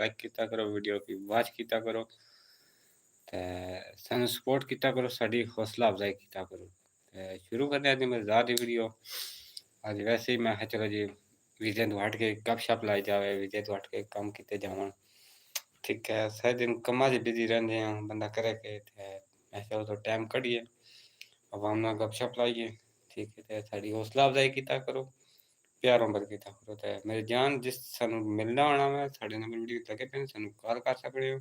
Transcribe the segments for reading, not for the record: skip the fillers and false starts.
Like कीता करो, video की वॉच कीता करो ते सानू सपोर्ट कीता करो, साडी हौसला अफजाई कीता करो। ते शुरू करने आं जी मज़ेदार दी वीडियो। अज वैसे ही मैं आखेआ चलो जी वीज़े तो हट के गपशप लाई जावे, वीज़े तो हट के कम कीते जावन। ठीक है, सारे दिन कम्मां च बिज़ी रैंदे आं, बंदा करे के ते मैं चलो थोड़ा टाइम कड्ढिए, आवाम नाल गपशप लाइए। ठीक है, ते साडी हौसला अफजाई कीता करो, प्यार मुहब्बत कीता करो। ते मेरी जान जिस सानू मिलना होना वै, साढ़े नंबर वीडियो लगे पे ने, सानू कॉल कर सकदे हो।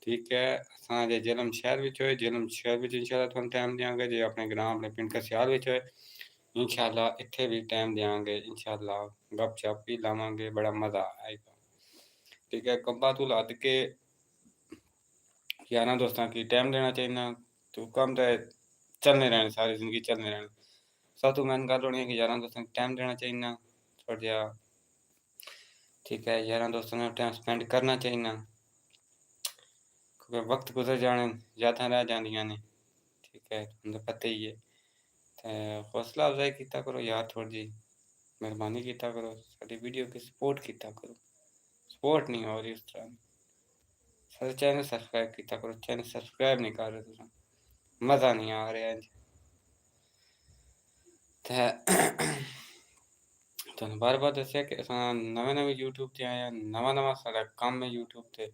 ठीक है, असां जे जेलम शहर विच होए, जेलम शहर विच इंशाअल्लाह तुहानू टाइम देआंगे, जे अपने ग्रां, अपने पिंड कसियाल विच होए, इंशाअल्लाह इत्थे भी टाइम देआंगे, इंशाअल्लाह गपशप भी लावांगे, बड़ा मज़ा आएगा। ठीक है, कंबां तो लद के यारां दोस्तां की टाइम देना चाहिए, तो कम ते चलने रहने, सारी ज़िंदगी चलने रहने। सब तो मेन गल्ल होनी है कि यारां दोस्तां को टाइम देना चाहिए, थोड़ा जेहा। ठीक है, यारां दोस्तां नाल टाइम स्पेंड करना चाहिए, क्योंकि वक्त गुज़र जाने, यादां रह जांदियां ने। ठीक है, तुहानू पता ही है। ते हौसला अफजाई कीता करो यार थोड़ी जी, मेहरबानी कीता करो, साडी वीडियो की सपोर्ट कीता करो। सपोर्ट नहीं हो रही उस तरह। साढ़े चैनल सब्सक्राइब कीता करो, चैनल सब्सक्राइब नहीं कर रहे तुसां, मज़ा नहीं आ रहा इंज। ते तुहानू बार-बार दस्सेआ कि असां नवें-नवें यूट्यूब ते आए आं, नवां-नवां साडा कम्म है यूट्यूब ते।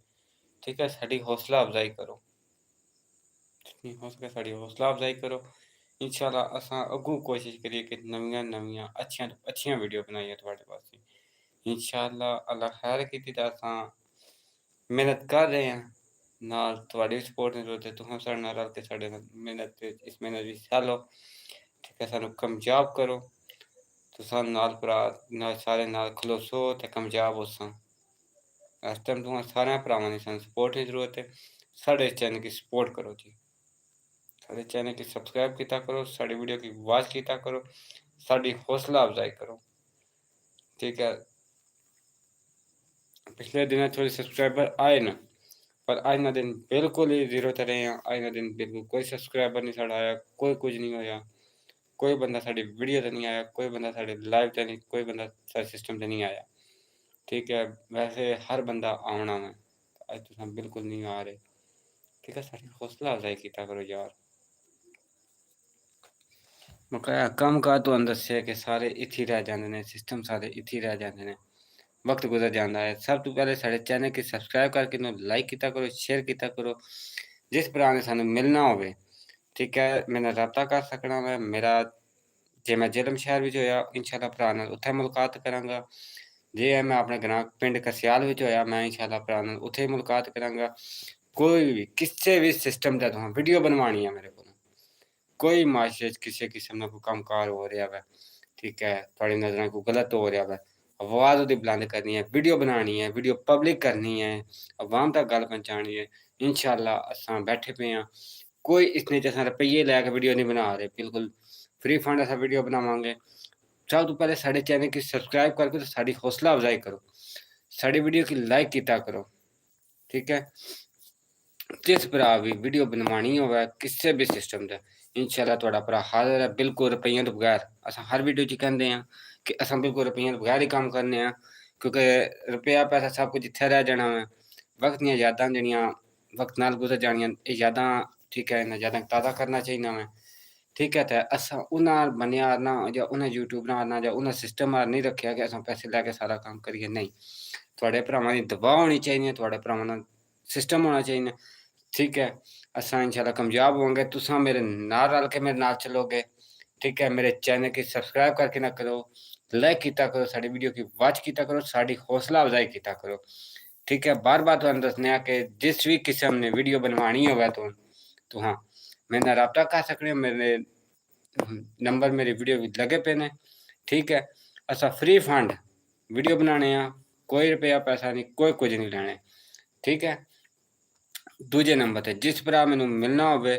ठीक है, साडी हौसला अफजाई करो, जितनी हो सके साडी हौसला अफजाई करो। इंशाअल्लाह असां अग्गों कोशिश करिए कि नवियां-नवियां अच्छियां तो अच्छियां वीडियो बनाइए तुहाडे वास्ते। इंशाअल्लाह अल्लाह खैर कीती तां असां मेहनत कर रहे हैं, नाल तुहाडी भी सपोर्ट ਦੀ ਜ਼ਰੂਰਤ ਹੈ। तुहां साडे नाल रल के साडे नाल मेहनत इस मेहनत विच हिस्सा लो। ठीक है, सानू कामयाब करो। तुसां नाल भरा नाल सारे नाल खलोसो ते कामयाब होसां। इस टाइम तुहां सारे भरावां दी सानू सपोर्ट ਦੀ ਜ਼ਰੂरत है। साढ़े चैनल की सपोर्ट करो जी। साढ़े चैनल की सब्सक्राइब कीता करो, साडी वीडियो की वॉच कीता करो, साडी हौसला अफजाई करो। ठीक है, पिछले दिनों थोड़े सब्सक्राइबर आए न, पर अज ना दिन बिल्कुल ही ज़ीरो ते रहे हैं। अज ना दिन बिल्कुल कोई सब्सक्राइबर नहीं साढ़ा आया, कोई कुछ नहीं होया। कोई बंदा साडी वीडियो ते नहीं आया, कोई बंदा साडे लाइव ते नहीं, कोई बंदा साडे सिस्टम ते नहीं आया। ठीक है, वैसे हर बंदा आना वै, अज तुसां बिल्कुल नहीं आ रहे। ठीक है, साडी हौसला अफजाई कीता करो यार। बकाया कम्म-काज तुहानू दस्सेआ कि सारे इत्थे ही रह जांदे ने, सिस्टम सारे इत्थे ही रह जांदे ने। वक्त गुजर जाता है। सब तो पहले साढ़े चैनल की सब्सक्राइब करके लाइक किया करो, शेयर किया करो। जिस भरा ने सानू मिलना होवे, ठीक है, मेरे नाल राबता कर सकना मैं। मेरा जे मैं जेलम शहर विच होया, इंशाअल्लाह भरा नाल उत्थे मुलाकात करांगा। जे मैं अपने ग्रां पिंड कसियाल विच होया, मैं इंशाअल्लाह भरा नाल उत्थे मुलाकात करांगा। कोई भी किसी भी सिस्टम दा तुहां वीडियो बनवानी है मेरे कोल, कोई माशरे च किसी किस्म दा कोई कम्मकार हो रहा वै, ठीक है, थुआड़ी नज़रां कोई गलत हो रहा वै, आवाज़ ओहदी बुलंद करनी है, वीडियो बनानी है, वीडियो पब्लिक करनी है, अवाम तक गल पहुँचानी है। इंशाअल्लाह असां बैठे पे आं। कोई इसने च असां रुपये लैके वीडियो नहीं बना रहे, बिल्कुल फ्री फंड असां वीडियो बनावांगे। सब तो पहले साढ़े चैनल की सब्सक्राइब करके तो साडी हौसला अफजाई करो, साडी वीडियो की लाइक किया करो। ठीक है, जिस भरा भी वीडियो बनवानी होवे किसी भी सिस्टम दा, इंशाअल्लाह तुहाडा भरा हाज़िर है, बिल्कुल रुपइयां तो बगैर। असां हर वीडियो च कहंदे आं कि असां बिल्कुल रुपइयां तो बगैर ही काम करने आं, क्योंकि रुपया पैसा सब कुछ इत्थे रह जाना वै। वक्त दियां यादां जेह्ड़ियां वक्त नाल गुजर जानियां, एह् यादां, ठीक है, इन्हां यादां ताज़ा करना चाहिए वै। ठीक है, ते असां उन्हां बंदेयां ना जां उन्हां यूट्यूबरां ना जां उन्हां सिस्टम नहीं रखेआ कि असां पैसे लैके सारा काम करिए, नहीं। थुआढ़े भरावां दी दुआ होनी चाहिए, थुआढ़े भरावां दा सिस्टम होना चाहिए। ठीक है, असां इंशाअल्लाह कामयाब होंगे। तुसां मेरे नाल रल के मेरे नाल चलोगे। ठीक है, मेरे चैनल की सब्सक्राइब करके ना करो, लाइक किया करो, साडी वीडियो की वॉच किया करो, साडी हौसला अफजाई किया करो। ठीक है, बार-बार तुहानू दस्सने कि जिस भी किस्म ने वीडियो बनवानी होवे तुहां मेरे नाल राबता कर सकदे हो। मेरे नंबर मेरी वीडियो विच लगे पे ने। ठीक है, असां फ्री फंड वीडियो बनाने आं, कोई रुपया पैसा नहीं, कोई कुछ नहीं लैणे। ठीक है, दूजे नंबर ते जिस भरा मैनू मिलना होवे,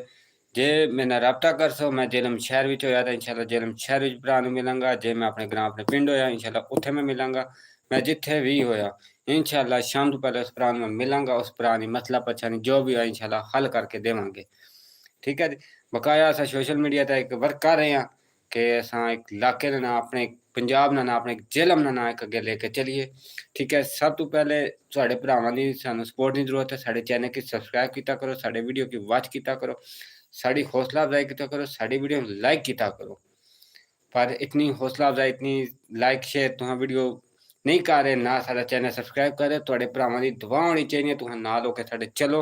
जे मेरे नाल राबता करसो, मैं जेलम शहर विच होया तां इंशाअल्लाह जेलम शहर विच भरा नू मिलांगा। जे मैं अपने ग्रां अपने पिंड होया, इंशाअल्लाह उत्थे मैं मिलांगा। मैं जिथे भी होया, इंशाअल्लाह शाम तो पहले उस भरा नू मैं मिलांगा, उस भरा दी मसला परेशानी जो भी होया इंशाअल्लाह हल करके देवांगे। ठीक है जी, बकाया असां सोशल मीडिया ते इक वर्क कर रहे हां, कि असां एक इलाके दा नां अपने पंजाब दा नां अपने जिलम दा नां इक अग्गे लेके चलिए। ठीक है, सब तो पहले तुहाडे भरावां दी सानूं सपोर्ट दी जरूरत है। साडे चैनल गी सब्सक्राइब कीता करो, साडे वीडियो गी वॉच कीता करो, साडी हौसला अफजाई कीता करो, साडी वीडियो नूं लाइक कीता करो। पर इतनी हौसला अफजाई, इतनी लाइक शेयर तुहां वीडियो नहीं कर रहे, ना साडा चैनल सब्सक्राइब कर रहे, तुहाडे भरावां दी दुआ होनी चाहिदी, तुहां नाल होके साडे चलो।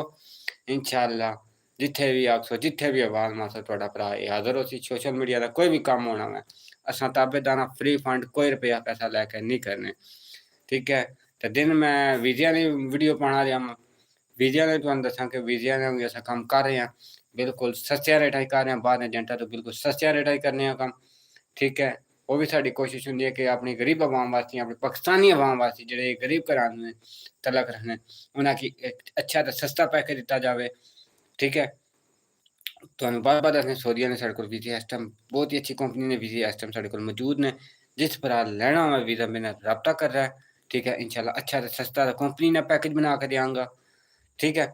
इंशाअल्लाह जिथे भी आखो, जिथे भी आवाज़ मारसो, तुहाडा भरा हाज़र होसी। सोशल मीडिया दा कोई भी कम्म होना वै, असां ताबेदार आं, फ्री फंड कोई रुपया पैसा लैके नहीं करने। ठीक है, ते दिन मैं वीज़िया दी वीडियो पाना रिहा, वीज़िया ने तुहानूं दस्सां कि वीज़िया ने भी असां कम्म कर रहे हां, बिल्कुल सस्तिया रेटां च कर रहे हां, बाहर एजेंटां तो बिल्कुल सस्तिया रेटां च करने आं कम्म। ठीक है, वो भी साडी कोशिश हुंदी है कि अपनी गरीब अवाम वास्ते, अपनी पाकिस्तानी अवाम वास्ते, जेह्ड़े गरीब घरां ने तलक रखदे, उ'नें गी इक अच्छा ते सस्ता पैकेज दित्ता जावे। ठीक है, तुहानूं बार-बार दस्सने, सऊदीया ने साढ़े कोल वीज़ा इस टाइम बहुत ही अच्छी कंपनी ने वीज़ा इस टाइम साढ़े कोल मौजूद ने। जिस भरा लैना होवे वीज़ा, मेरे नाल राबता कर रहा है। ठीक है, इंशाअल्लाह अच्छा ते सस्ता ते कंपनी ने पैकेज बना के देआंगा। ठीक है।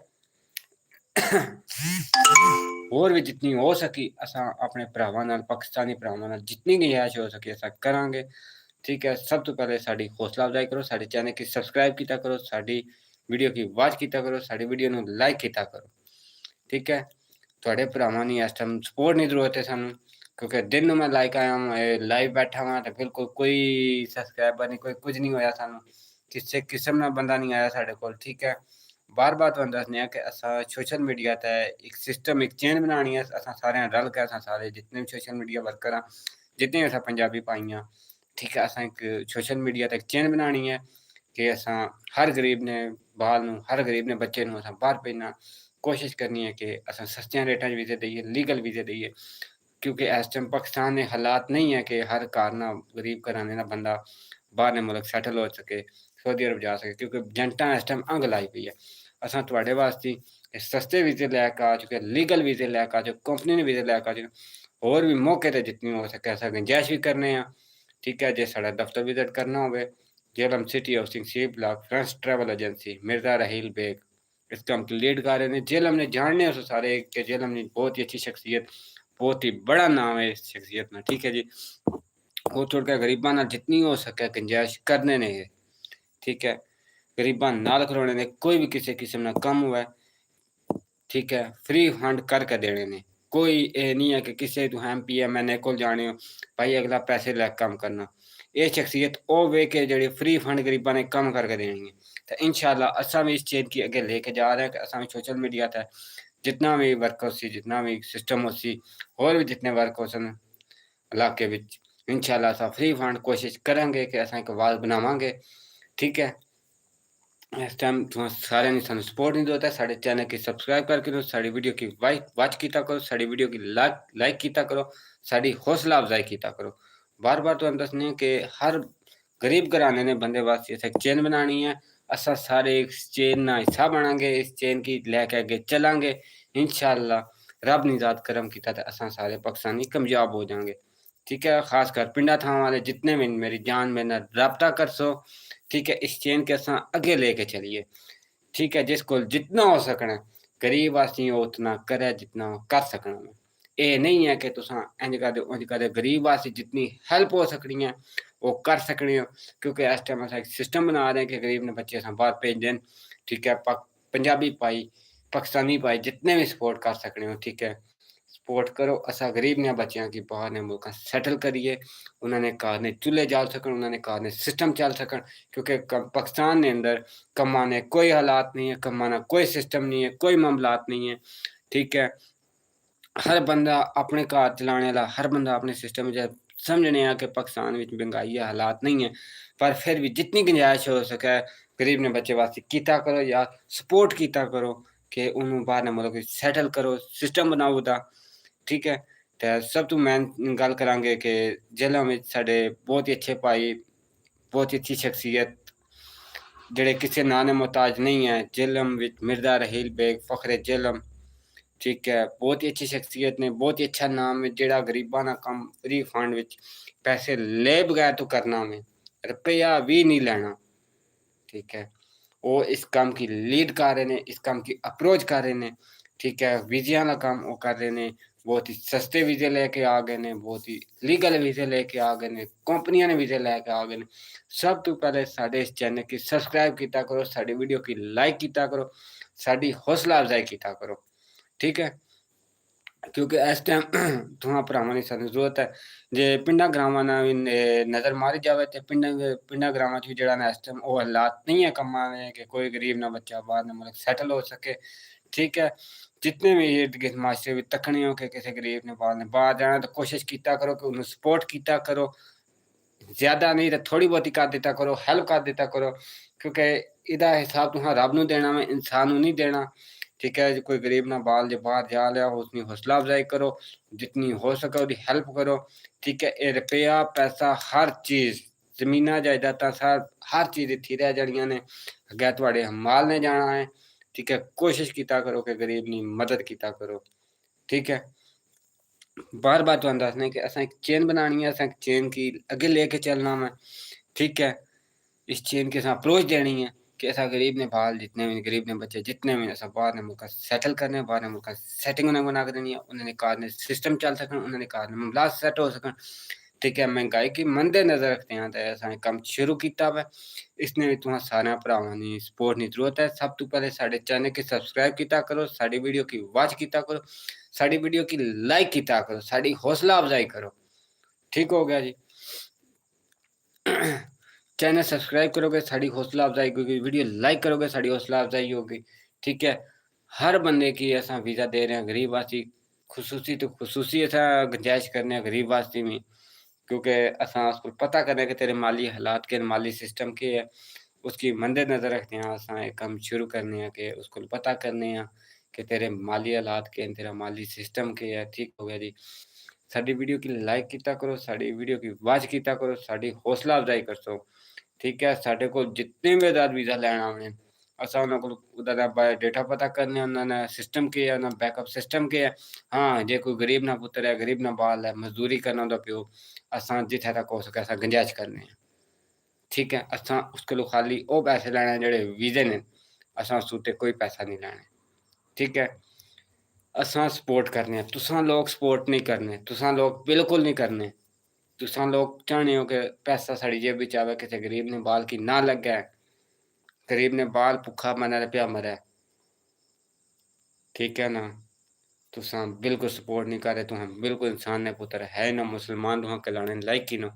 होर भी जितनी हो सकी असां अपने भरावां नाल, पाकिस्तानी भरावां नाल जितनी गुंजाइश हो सकी असां करांगे। ठीक है, सब तो पहले साडी हौसला अफजाई करो, साडे चैनल गी सब्सक्राइब कीता करो, साडी वीडियो गी वॉच कीता करो, साडी वीडियो नूं लाइक कीता करो। ठीक है, तुहाडे भरावां दी इस टाइम सपोर्ट दी जरूरत है सानूं, क्योंकि दिन नूं मैं लाइव बैठा वां ते बिल्कुल कोई सब्सक्राइबर नहीं, कोई कुछ नहीं होया सानूं, किसे किस्म दा बंदा नहीं आया साडे कोल। ठीक है, बार-बार तुहानूं दस्सने आं कि असां सोशल मीडिया ते इक सिस्टम, इक चेन बनानी है, असां सारेआं रल के, असां सारे जितने भी सोशल मीडिया वर्कर आं, जितने भी असां पंजाबी भाई आं, ठीक है, असां इक सोशल मीडिया ते इक चेन बनानी है कि असां हर गरीब ने बाल नूं, हर गरीब ने बच्चे नूं असां बाहर भेजना। कोशिश करनी है कि असां सस्तियां रेटां च वीज़े देइए, लीगल वीज़े देइए, क्योंकि इस टाइम पाकिस्तान दे हालात नहीं है कि हर घर ना गरीब घराने दा बंदा बाहरले मुल्क सैटल हो सके, सऊदी अरब जा सके, क्योंकि एजेंटां इस टाइम अंग लाई पई है। असां तुहाडे वास्ते सस्ते वीज़े लैके आ चुके, लीगल वीज़े लैके आ चुके, कंपनी ने वीज़े लैके आ चुके। होर भी मौके ते जितनी हो सके असां गुंजाइश भी करने आं। ठीक है, जे साढ़ा दफ्तर विज़िट करना होवे, Jhelum city housing C block, friends travel agency, Mirza Raheel Baig इस काम की लीड कर रहे हैं। जेलम ने जानने हो सारे कि जेलम ने बहुत ही अच्छी शख्सियत, बहुत ही बड़ा नाम है इस शख्सियत में। ठीक है जी, वो छोड़ के गरीबां नाल जितनी हो सके गुंजाइश करने ने। ठीक है, गरीबां नाल खलोने ने, कोई भी किसी किस्म दा कम्म होवे, ठीक है, फ्री फंड करके देने ने। कोई ये नहीं है कि किसी तू MP MNA कोल जाने हो, भाई अगला पैसे लैके कम्म करना। ये शख्सियत ओ वे के जेह्ड़े फ्री फंड गरीबां ने कम्म करके देने हैं। ते इंशाअल्लाह असां भी इस चीज़ गी अग्गे लेके जा रहे हैं कि असां भी सोशल मीडिया ते जितना भी वर्क होसी, जितना भी सिस्टम होसी, होर भी जितने वर्क होसन इलाके विच, इंशाअल्लाह असां फ्री फंड कोशिश करांगे कि असां इक आवाज़ बनावांगे। ठीक है, इस टाइम तुहां सारेआं दी सानूं सपोर्ट दी जरूरत है। साडे चैनल गी सब्सक्राइब करके करो, साडी वीडियो गी वॉच कीता करो, साडी वीडियो गी लाइक कीता करो, साडी हौसला अफजाई कीता करो। बार-बार तुहानूं दस्सने कि हर गरीब घराने ने बंदे वास्ते असें इक चेन बनानी है। असां सारे इस चेन दा हिस्सा बनांगे, इस चेन गी लैके अग्गे चलांगे। इंशाअल्लाह रब ने ज़ात करम कीता ते असां सारे पाकिस्तानी कामयाब हो जांगे। ठीक है, खासकर पिंडा थावां वाले जितने भी मेरी जान मेरे नाल राबता करसो। ठीक है, इस चेन के असां अग्गे लेके चलिए। ठीक है, जिस कोल जितना हो सकना गरीब वास्ते ओह् उतना करे जितना ओह् कर सकना। ये नहीं है कि तुसां इंज कर दे, उंज कर दे, गरीब वास्ते जितनी हेल्प हो सकनी है वो कर सकने हो, क्योंकि इस टाइम असां एक सिस्टम बना रहे हैं कि गरीब ने बच्चे असां बाहर भेजदे न। ठीक है, पंजाबी भाई, पाकिस्तानी भाई जितने भी सपोर्ट कर सकने हो, ठीक है, सपोर्ट करो। असां गरीब ने बच्चों की बाहर ने मुल्कां सैटल करिए, उन्होंने घर ने चूल्हे जाल सकन, उन्होंने घर ने सिस्टम चल सकन, क्योंकि पाकिस्तान के अंदर कमाने कोई हालात नहीं है, कमाना कोई सिस्टम नहीं है, कोई मामलात नहीं है। ठीक है, हर बंदा अपने घर चलाने वाला, हर बंदा अपने सिस्टम च समझने आ कि पाकिस्तान में महंगाई है, हालात नहीं है, पर फिर भी जितनी गुंजाइश हो सके गरीब ने बच्चे वास्ते कीता करो या सपोर्ट कीता करो कि उन्होंने बाहर ने मुल्क सैटल करो, सिस्टम बनाओ उदा। ठीक है, ते सब तो मेन गल करांगे कि जेल੍ਹਾਂ ਵਿੱਚ ਸਾਡੇ बहुत ही अच्छे भाई, बहुत ही अच्छी शख्सियत ਜਿਹੜੇ ਕਿਸੇ ਨਾਂ ਦੇ ਮੁਹਤਾਜ नहीं है। जेल੍ਹਾਂ ਵਿੱਚ मिर्ज़ा रहील बेग फ़ख्र जेलम, ठीक है, बहुत ही अच्छी शख्सियत ने, बहुत ही अच्छा नाम है, जेड़ा गरीबां दा कम फ्री फंड विच पैसे ले बगैर तो करना में, रुपया भी नहीं लेना। ठीक है, वो इस काम की लीड कर रहे हैं, इस काम की अप्रोच कर रहे हैं। ठीक है, वीज़िਆਂ ਦਾ ਕੰਮ ਉਹ ਕਰ ਰਹੇ ਨੇ, ਬਹੁਤ ਹੀ ਸਸਤੇ ਵੀਜ਼ੇ ਲੈ ਕੇ ਆ ਗਏ ਨੇ, ਬਹੁਤ ਹੀ ਲੀਗਲ ਵੀਜ਼ੇ ਲੈ ਕੇ ਆ ਗਏ ਨੇ, ਕੰਪਨੀਆਂ ਨੇ ਵੀਜ਼ੇ ਲੈ ਕੇ ਆ ਗਏ ਨੇ। ਸਭ ਤੋਂ ਪਹਿਲੇ ਸਾਡੇ ਇਸ ਚੈਨਲ ਕੀ ਸਬਸਕ੍ਰਾइब ਕੀਤਾ ਕਰੋ, ਸਾਡੀ ਵੀਡੀਓ ਕੀ ਲਾइक ਕੀਤਾ ਕਰੋ, ਸਾਡੀ ਹੌਸਲਾ ਅਫਜ਼ਾਈ ਕੀਤਾ ਕਰੋ, ਠੀਕ ਹੈ। ਕਿਉਂਕਿ ਇਸ ਟਾਈਮ ਦੋਹਾਂ ਭਰਾਵਾਂ ਦੀ ਸਾਨੂੰ ਜ਼ਰੂਰਤ ਹੈ। ਜੇ ਪਿੰਡਾਂ ਗਰਾਵਾਂ ਨਾਲ ਵੀ ਨਜ਼ਰ ਮਾਰੀ ਜਾਵੇ ਤੇ ਪਿੰਡਾਂ ਗਰਾਵਾਂ 'ਚ ਵੀ ਜਿਹੜਾ ਨਾ ਇਸ ਟਾਈਮ ਉਹ ਹਾਲਾਤ ਨਹੀਂ ਹੈ ਕੰਮਾਂ ਦੇ ਕਿ ਕੋਈ ਗਰੀਬ ਨਾ ਬੱਚਾ ਬਾਹਰ ਨਾ ਮੁਲਕ ਸੈਟਲ ਹੋ ਸਕੇ, ਠੀਕ ਹੈ। ਜਿतने भी इर्द गिर्द माशरे भी तकने हो कि किसी गरीब ने बाहर जाना तो कोशिश किया करो कि उन्हें सपोर्ट किया करो, ज़्यादा नहीं तो थोड़ी बहुती कर दिता करो, हेल्प कर दिता करो, क्योंकि इहदा हिसाब तुहां रब नूं देना वा, इंसान नूं नहीं देना, ठीक है। कोई गरीब ना बाल जो बाहर जा लिया उसकी हौसला अफजाई करो, जितनी हो सके उसकी हेल्प करो, ठीक है। ये रुपया पैसा हर चीज़ जमीना जायदादां सब हर चीज़ इत्थे रह जानियां ने, अग्गें तुहाडे माल ने जाना है, ठीक है। कोशिश किया करो कि गरीब की मदद किया करो, ठीक है। बार बार तुहानूं दसने कि असां एक चेन बनानी है, असां एक चेन की अगे लेके चलना वा, ठीक है। इस चेन की असां अप्रोच देनी है कि असां गरीब ने बाल जितने भी गरीब ने बच्चे जितने भी असां बाहर ने मुल्क सैटल करने, बाहर ने मुल्क सैटिंग उन्हें बना के देनी है, उन्होंने घर ने सिस्टम चल सकन, उन्होंने घर ने मामला सैट हो सकन, ठीक है। महंगाई की मंदे नज़र रखते हैं तो असां काम शुरू किया वा, इसने भी तुहां सारे भरावां दी सपोर्ट की जरूरत है। सब तो पहले साडे चैनल की सब्सक्राइब किया करो, साडी वीडियो की वॉच किया करो, साडी वीडियो की लाइक किया करो, साडी हौसला अफजाई करो, ठीक हो गया जी। चैनल सब्सक्राइब करोगे साड़ी हौसला अफजाई होगी, वीडियो लाइक करोगे साड़ी हौसला अफजाई होगी, ठीक है। हर बंदे की ऐसा वीज़ा दे रहे हैं गरीब वासी, खसूसी तो खसूसी ऐसा गुंजाइश करने हैं गरीब वासी में, क्योंकि असा उसको पता करने कि तेरे माली हालात के माली सिस्टम के है, उसकी मंदे नज़र रखते हैं। असा एक काम शुरू करने हैं कि उसको पता करने हैं कि तेरे माली हालात के तेरा माली सिस्टम के है, ठीक हो गया जी। साडी वीडियो की लाइक किया करो, साडी वीडियो की वॉच किया करो, साडी हौसला अफजाई कर सो, ठीक है। साढ़े को जितने भी आज़ाद वीज़ा लैन आने असां उन्हां कोल उहदा दा बायोडेटा पता करने, उन्हां दा सिस्टम के है, उन्हां बैकअप सिस्टम के है। हाँ, जे कोई गरीब ना पुत्तर है, गरीब ना बाल है, मजदूरी करना उहदा प्यो, असां जित्थे तक हो सके असां गुंजाइश करने आं, ठीक है। असां उस कोलों खाली ओह पैसे लैने जेह्ड़े वीज़े ने, असां उस उत्ते कोई पैसा नहीं लैना, ठीक है। असां सपोर्ट करने आं, तुसां लोग सपोर्ट नहीं करने, तुसां लोग बिल्कुल नहीं करने। तुसां लोग चाहने हो कि पैसा साढ़ी जेब विच आवे, किसी गरीब ने बाल की ना लग्गे, गरीब ने बाल भुक्खा मरै ते पिया मरै, ठीक है ना। तुसां बिल्कुल सपोर्ट नहीं कर रहे, तुहां बिल्कुल इंसान ने पुत्तर है ना मुसलमान, तुहां कहलाने लायक ही न,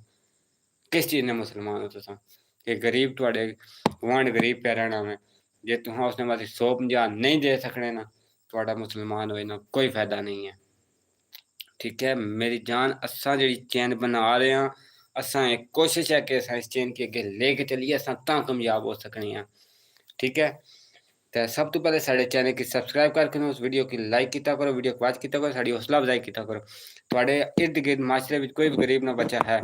किस चीज़ ने मुसलमान हो तुसां कि गरीब तुहाडे गुआंढ गरीब पिया रैहना वे, जे तुहां उसने वास्ते 150 नहीं दे सकने ना, तुहाडा मुसलमान होए ना कोई फायदा नहीं है, ठीक है। मेरी जान असां जेह्ड़ी चैन बना रहे हैं, असां एक कोशिश है कि असां इस चैन गी अग्गे लेके चलिए, असां तां कामयाब हो सकने आं, ठीक है। तो सब तो पहले साढ़े चैनल की सब्सक्राइब करके उस वीडियो की लाइक किया करो, वीडियो को वॉच किया करो, साड़ी हौसला अफजाई किया करो। थोड़े इर्द गिर्द माशरे में कोई भी गरीब ना बच्चा है,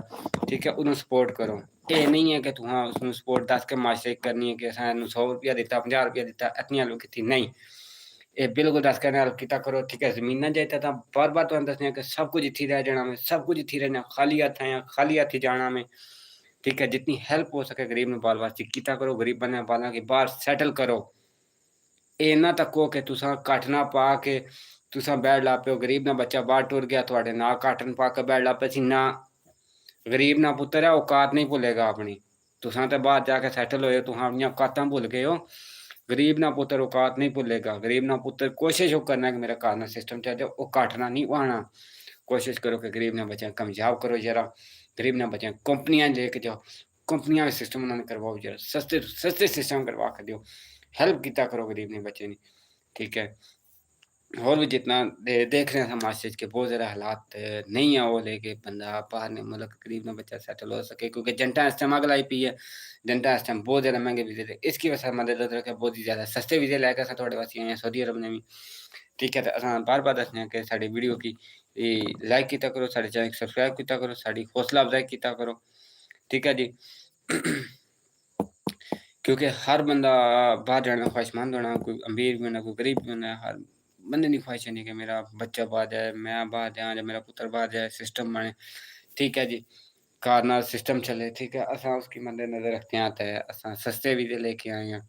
ठीक है, उन्हें सपोर्ट करो। ये नहीं है कि तुहां उसनूं सपोर्ट दस के माशरे करनी है कि असां इहनूं 100 रुपया दिता, 50 रुपया दिता, इतनी हेल्प कीती, नहीं। ये बिल्कुल दस के हेल्प किया करो, ठीक है। जमीनां जायदादां बार बार तुहानूं दसने कि सब कुछ इत्थे रह जाना में, सब कुछ इत्थे रहना, खाली हत्थ आए खाली हत्थ ही जाना में, ठीक है। जितनी हेल्प हो सके गरीब ने बाल वास्ते किया करो, गरीबां ने बालां की बाहर सैटल करो। ਇਹ ਨਾ ਤੱਕੋ ਕਿ ਤੁਸਾਂ ਘੱਟ ਨਾ ਪਾ ਕੇ ਤੁਸਾਂ ਬੈਠ ਲਾ ਪਿਓ, ਗਰੀਬ ਨਾ ਬੱਚਾ ਬਾਹਰ ਟੁਰ ਗਿਆ ਤੁਹਾਡੇ ਨਾਲ ਕਾਟਨ ਪਾ ਕੇ ਬੈਠ ਲਾ ਪਿਆ ਸੀ ਨਾ। ਗਰੀਬ ਨਾ ਪੁੱਤਰ ਹੈ ਔਕਾਤ ਨਹੀਂ ਭੁੱਲੇਗਾ ਆਪਣੀ, ਤੁਸਾਂ ਤੇ ਬਾਹਰ ਜਾ ਕੇ ਸੈਟਲ ਹੋਏ, ਤੁਸਾਂ ਆਪਣੀਆਂ ਔਕਾਤਾਂ ਭੁੱਲ ਗਏ ਹੋ। गरीब ना पुत्र औकात नहीं भूलेगा, गरीब ना पुत्र कोशिश वो करना है कि मेरा घर ना सिस्टम चल जाए, वो काटना नहीं आना। कोशिश करो कि गरीब ना बच्चे कामयाब करो जरा, गरीब ना बच्चे कंपनियां लेके जाओ, कंपनियां का सिस्टम उन्होंने करवाओ जरा, सस्ते सस्ते सिस्टम करवा कर दो, हेल्प किया करो गरीब ने बच्चे ने, ठीक है। और भी जितना देख रहे हैं समाज के बहुत ज़्यादा हालात नहीं है वो लेके बंदा बाहर ने मतलब गरीब ना बच्चा सेटल हो सके, क्योंकि जनता इस टाइम अगल आई पी है, जनता इस टाइम बहुत ज़्यादा महंगे वीज़े थे, इसकी वजह से मदद रखे बहुत ही ज़्यादा सस्ते वीज़े लैके अस थोड़े वासी आए हैं सऊदी अरब ने भी, ठीक है। तो अस बार बार दसने कि साड़ी वीडियो की लाइक किया करो, साढ़े चैनल सब्सक्राइब किया करो, साड़ी हौसला अफजाई किया करो, ठीक है जी। क्योंकि हर बंदा बाहर जाने का ख्वाहिशमंद होना, कोई अमीर भी होना, कोई गरीब भी होना, हर बंदे की ख्वाहिश नहीं कि मेरा बच्चा बाहर जाए, मैं बाहर जाऊँ या मेरा पुत्र बाहर जाए, सिस्टम बने, ठीक है जी। कारना सिस्टम चले, ठीक है। असां उसकी मद्देनज़र रखते हैं तो असां सस्ते वीज़े लेके आए हैं,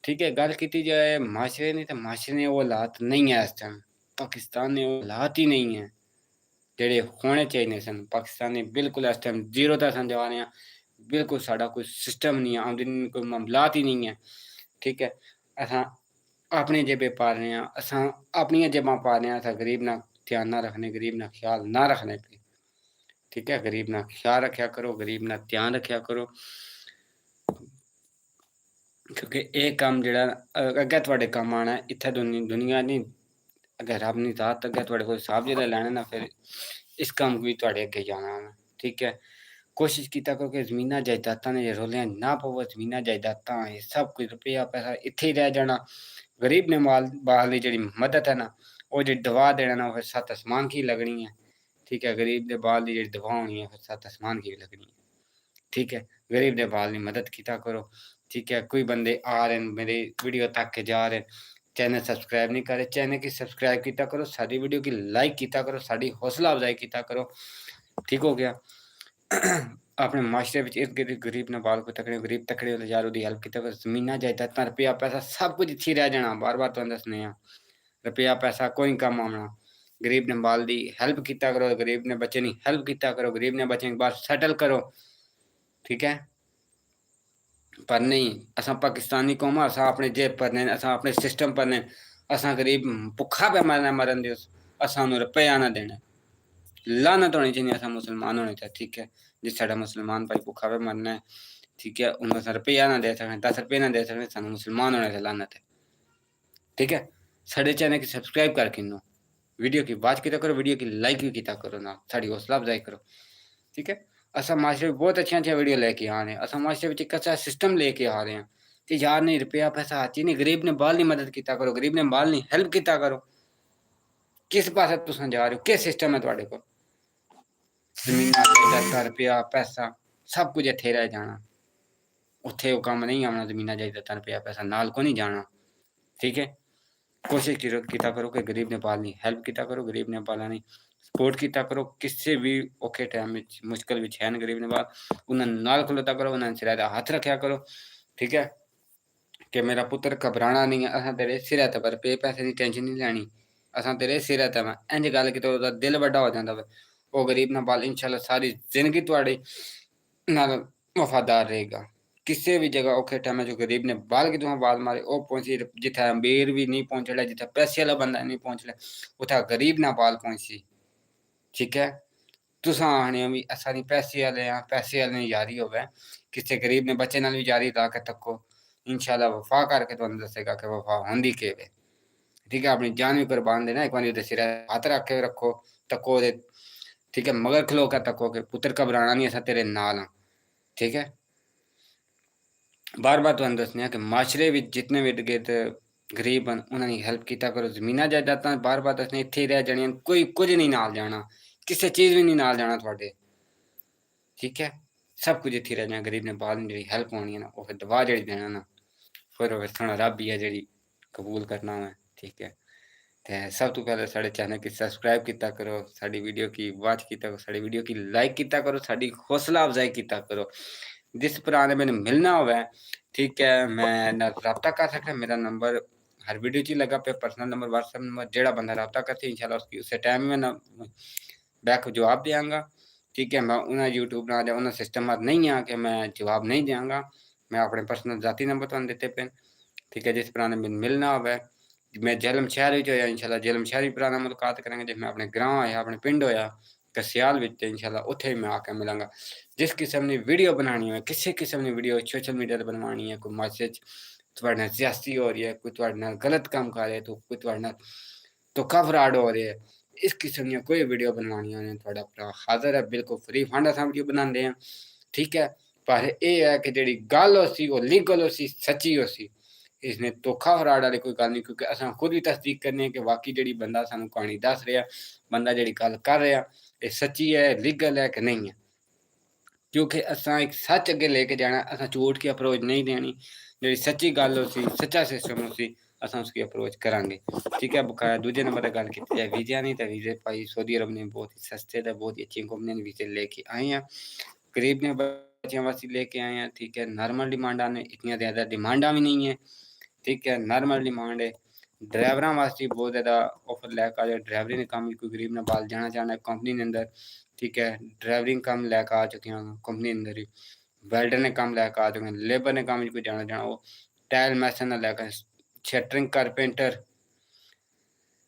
ठीक है, गल कीती जाए माशरे दी, ते माशरे ने वो हालात नहीं है इस टाइम, पाकिस्तान ने वो हालात ही नहीं है ਜਿਹੜੇ ਹੋਣੇ ਚਾਹੀਦੇ ਸਨ। ਪਾਕਿਸਤਾਨ ਨੇ ਬਿਲਕੁਲ ਇਸ ਟਾਈਮ ਜ਼ੀਰੋ ਤੇ ਅਸਾਂ ਜਾ ਰਹੇ ਹਾਂ, ਬਿਲਕੁਲ ਸਾਡਾ ਕੋਈ ਸਿਸਟਮ ਨਹੀਂ ਹੈ, ਆਮਦਨੀ ਕੋਈ ਮਾਮਲਾਤ ਹੀ ਨਹੀਂ ਹੈ, ਠੀਕ ਹੈ। ਅਸਾਂ ਆਪਣੀ ਜੇਬੇ ਪਾ ਰਹੇ ਹਾਂ, ਅਸਾਂ ਆਪਣੀਆਂ ਜੇਬਾਂ ਪਾ ਰਹੇ ਹਾਂ, ਅਸਾਂ ਗਰੀਬ ਨਾਲ ਧਿਆਨ ਨਾ ਰੱਖਣੇ, ਗਰੀਬ ਨਾਲ ਖਿਆਲ ਨਾ ਰੱਖਣੇ ਪਏ, ਠੀਕ ਹੈ। ਗਰੀਬ ਨਾਲ ਖਿਆਲ ਰੱਖਿਆ ਕਰੋ, ਗਰੀਬ ਨਾਲ ਧਿਆਨ ਰੱਖਿਆ ਕਰੋ, ਕਿਉਂਕਿ ਇਹ ਕੰਮ ਜਿਹੜਾ ਅੱਗੇ ਤੁਹਾਡੇ ਕੰਮ ਆਉਣਾ, ਇੱਥੇ ਦੁਨੀਆ ਨਹੀਂ, ਅੱਗੇ ਰੱਬ ਨਹੀਂ ਜ਼ਾਤ ਅੱਗੇ ਤੁਹਾਡੇ ਕੋਲ ਹਿਸਾਬ ਜਿਹੜਾ ਲੈਣਾ ਨਾ, ਫਿਰ ਇਸ ਕੰਮ ਵੀ ਤੁਹਾਡੇ ਅੱਗੇ ਜਾਣਾ ਵਾ, ਠੀਕ ਹੈ। ਕੋਸ਼ਿਸ਼ ਕੀਤਾ ਕਰੋ ਕਿ ਜ਼ਮੀਨਾਂ ਜਾਇਦਾਦਾਂ ਨੇ ਰੌਲਿਆਂ ਨਾ ਪਵੋ, ਜ਼ਮੀਨਾਂ ਜਾਇਦਾਦਾਂ ਇਹ ਸਭ ਕੁਝ ਰੁਪਇਆ ਪੈਸਾ ਇੱਥੇ ਹੀ ਰਹਿ ਜਾਣਾ। ਗਰੀਬ ਨੇ ਮਾਲ ਬਾਲ ਦੀ ਜਿਹੜੀ ਮਦਦ ਹੈ ਨਾ, ਉਹ ਜਿਹੜੀ ਦਵਾ ਦੇਣਾ ਨਾ, ਉਹ ਫਿਰ ਸੱਤ ਅਸਮਾਨ ਕੀ ਲੱਗਣੀ ਹੈ, ਠੀਕ ਹੈ। ਗਰੀਬ ਦੇ ਬਾਲ ਦੀ ਜਿਹੜੀ ਦਵਾ ਹੋਣੀ ਹੈ, ਫਿਰ ਸੱਤ ਅਸਮਾਨ ਕੀ ਲੱਗਣੀ ਹੈ, ठीक है। गरीब दे बाल की मदद किया करो, ठीक है। कोई बंदे आ रहे हैं मेरी वीडियो तक के जा रहे, चैनल सब्सक्राइब नहीं करे, चैनल की सब्सक्राइब किया करो, सारी वीडियो की लाइक किया करो, साड़ी हौसला अफजाई किया करो, ठीक हो गया। अपने माशरे में इर्द गिर्द गरीब ने बाल को तकड़े, गरीब तकड़े होते यार उसकी हेल्प किया करो। जमीना जायदादां रुपया पैसा सब कुछ इत्थे रह जाना, बार बार तुहानूं दसने आ, रुपया पैसा कोई कम आना। गरीब ने बाल की हेल्प किया करो, गरीब ने बच्चे की हेल्प किया करो, गरीब ने बच्चे के बाहर सैटल करो, ठीक है। पर नहीं, असां पाकिस्तानी कौम असां अपने जेब भरने, असां अपने सिस्टम भरने, असां गरीब भुखा पे मरना, मरन दियो, असां नूं रुपया ना देना। लानत होनी चाहिए, असां मुसलमान होने चाहिए, ठीक है। जिस साडा मुसलमान भाई भुखा पे मरना है, ठीक है, उन्हें असां रुपया ना दे सकते, 10 रुपये ना दे सकते, सानूं मुसलमान होने से लानत है, ठीक है। साडे चैनल की सब्सक्राइब करके नो वीडियो की बात किया करो, वीडियो की लाइक भी किया करो ना, साड़ी हौसला अफजाई करो, ठीक है। असां माशरे में बहुत अच्छी अच्छी वीडियो लेके आ रहे हैं, असां माशरे में एक अच्छा सिस्टम लेके आ रहे हैं कि यार नहीं रुपया पैसा आती नहीं, गरीब ने बाल नहीं मदद किया करो, गरीब ने बाल नहीं हेल्प किया करो। किस पासे तुम जा रहे हो, किस सिस्टम है तुहाडे कोल? जमीन रुपया पैसा सब कुछ इत्थे रह जाना, उत्थे वो काम नहीं आना, जमीन जायदादां रुपया पैसा नाल को नहीं जाना, ठीक है। कोशिश किया करो कि गरीब ने बाल नहीं हेल्प किया करो, गरीब ने बाला नहीं सपोर्ट किया करो, किसी भी औखे टाइम में मुश्किल भी है गरीब ने बाल उन्होंने नाल खलोता करो, उन्होंने सिरा दा हाथ रखा करो, ठीक है। कि मेरा पुत्र घबराना नहीं है, असां तेरे सिर ते पर पे पैसे की टेंशन नहीं लैनी, असां तेरे सिर ते मैं इंज गल कीते ओहदा दिल बड़ा हो जाता वा, वो गरीब ना बाल इंशाल्लाह सारी जिंदगी तुहाड़ी नाल वफादार रहेगा। किसी भी जगह औखे टाइम जो गरीब ने बाल की तुहां बाल मारे वो पहुंची, जिथे अमीर भी नहीं पहुंच रहा, जिथे पैसे वाला बंदा नहीं पहुंच रहा, उथे गरीब ना बाल पहुंची, ठीक है। तुसां आखने भी असां दी पैसे वाले हैं, पैसे वाले यारी होवे, किसी गरीब ने बच्चे नाल भी यारी ला के तक्को, इंशाल्लाह वफा करके तुहानूं दसेगा कि वफा होंदी किवें, ठीक है। अपनी जान भी कुर्बान देना, एक बार ओहदे सिरे हाथ रख के रखो, तक्को ओहदे, ठीक है। मगर खलो कर तक्को कि पुत्र घबराना नहीं, असां तेरे नाल हां, ठीक है। बार बार तुहानूं दसने कि माशरे विच जितने भी इर्द गिर्द गरीब हैं उन्हां दी हेल्प किया करो, जमीनां जायदादां बार बार दसने इत्थे ही रह जाणियां, कोई कुछ नहीं नाल जाना, किसी चीज़ भी नहीं नाल जाना तुहाडे, ठीक है। सब कुछ इत्थे रह जाना, गरीब ने बाल जी हेल्प होनी है ना, वो फिर दवा जी देना ना, फिर सोना रब ही है जी कबूल करना है, ठीक है। तो सब तो पहले साढ़े चैनल की सब्सक्राइब किया करो, साड़ी वीडियो की वॉच किया करो, साड़ी वीडियो की लाइक किया करो, साड़ी हौसला अफजाई किया करो। जिस भरा ने मैंने मिलना होवे, ठीक है, मैं रब्ता कर सकता, मेरा नंबर हर वीडियो च ही लगा पे, पर्सनल नंबर व्हाट्सएप नंबर, जेड़ा बंदा रब्ता करते इंशाल्लाह उसकी उस टाइम में ना बैक जवाब देंगा, ठीक है। मैं उन्हें यूट्यूब ना जाए उन्हें सिस्टम नहीं आ कि मैं जवाब नहीं देंगा, मैं अपने पर्सनल जाती नंबर तुहानूं दित्ते पे, ठीक है। जिस भरा ने मैनूं मिलना होवे, मैं जेहलम शहर विच होया इंशाल्लाह जेहलम शहर भरा नाल मुलाकात करांगे, जे मैं अपने ग्रां होया अपने पिंड होया कसियाल विच इंशाल्लाह उत्थे भी मैं आके मिलांगा। जिस किस्म की वीडियो बनानी है, किसी किस्म की वीडियो सोशल मीडिया पर बनवानी है, कोई मैसेज तुहाडे नाल ज्यादती हो रही है, कोई तुहाडे नाल गलत काम कर रहा है, तो कोई तुहाडे नाल धोखा फ्रॉड हो रहा है, इस किस्म की कोई वीडियो बनवानी है तुहाडा भरा हाज़र है, बिल्कुल फ्री फंड असां वीडियो बनांदे हां, ठीक है। पर यह है कि जिहड़ी गल होसी वो लीगल होसी, सच्ची होसी, इसने धोखा फ्रॉड वाली कोई गल नहीं, क्योंकि असां खुद भी तस्दीक करने कि वाकई जिहड़ी बंदा सानूं कहानी दस रहा, बंदा जिहड़ी गल कर रहा ये सच्ची है, लीगल है कि नहीं है, क्योंकि असां एक सच अगे लेके जाना, असां झूठ की अप्रोच नहीं देनी, जिहड़ी सच्ची गल होसी सच्चा सिस्टम होसी असां उसकी अप्रोच करांगे, ठीक है। बकाया दूजे नंबर पर गल कीती जाए वीज़ा नहीं, तो वीज़े भाई सऊदी अरब ने बहुत ही सस्ते ते बहुत ही अच्छी कंपनी ने वीज़े लेके आए हैं, गरीब ने बच्चियां वास्ते लेके आए हैं, ठीक है। नॉर्मल डिमांडा ने इतनी ज़्यादा डिमांडा भी नहीं है, ठीक है। नॉर्मल डिमांड है। ड्राइवरां वास्ते बहुत ज़्यादा ऑफर लैके आ जाए। ड्राइवरी ने काम कोई गरीब ने बाल जाना चाहना है कंपनी के अंदर, ठीक है। ड्राइवरिंग काम लैके आ चुके हैं कंपनी अंदर ही। वेल्डर ने काम लैके आ चुके हैं, लेबर ने काम कोई जाना चाहना वो टाइल मैसन ने लैके, शटरिंग कारपेंटर,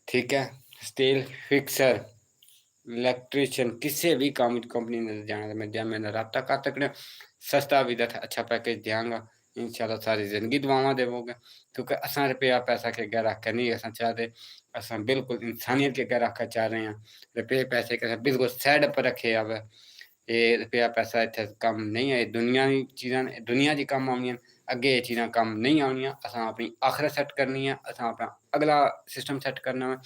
ठीक है, स्टील फिक्सर, इलेक्ट्रीशियन, किसी भी काम कंपनी ने जाना मैं जब मैंने रब्ता कर सकने सस्ता भी था, अच्छा पैकेज देंगा इंशाल्लाह, सारी जिंदगी दुआवां देवोगे। क्योंकि असा रुपया पैसा के अगर रख नहीं असा चाहते, असा बिल्कुल इंसानियत के अगर रखा चाह रहे हैं। रुपये पैसे के बिल्कुल साइड पर रखे अब ये रुपया पैसा इतने कम नहीं है। दुनिया की चीज़ां दुनिया की कम आनियां, अगे ये चीज़ां कम नहीं आनियां। असा अपनी आखिरत सैट करनी है, असा अपना अगला सिस्टम सैट करना है।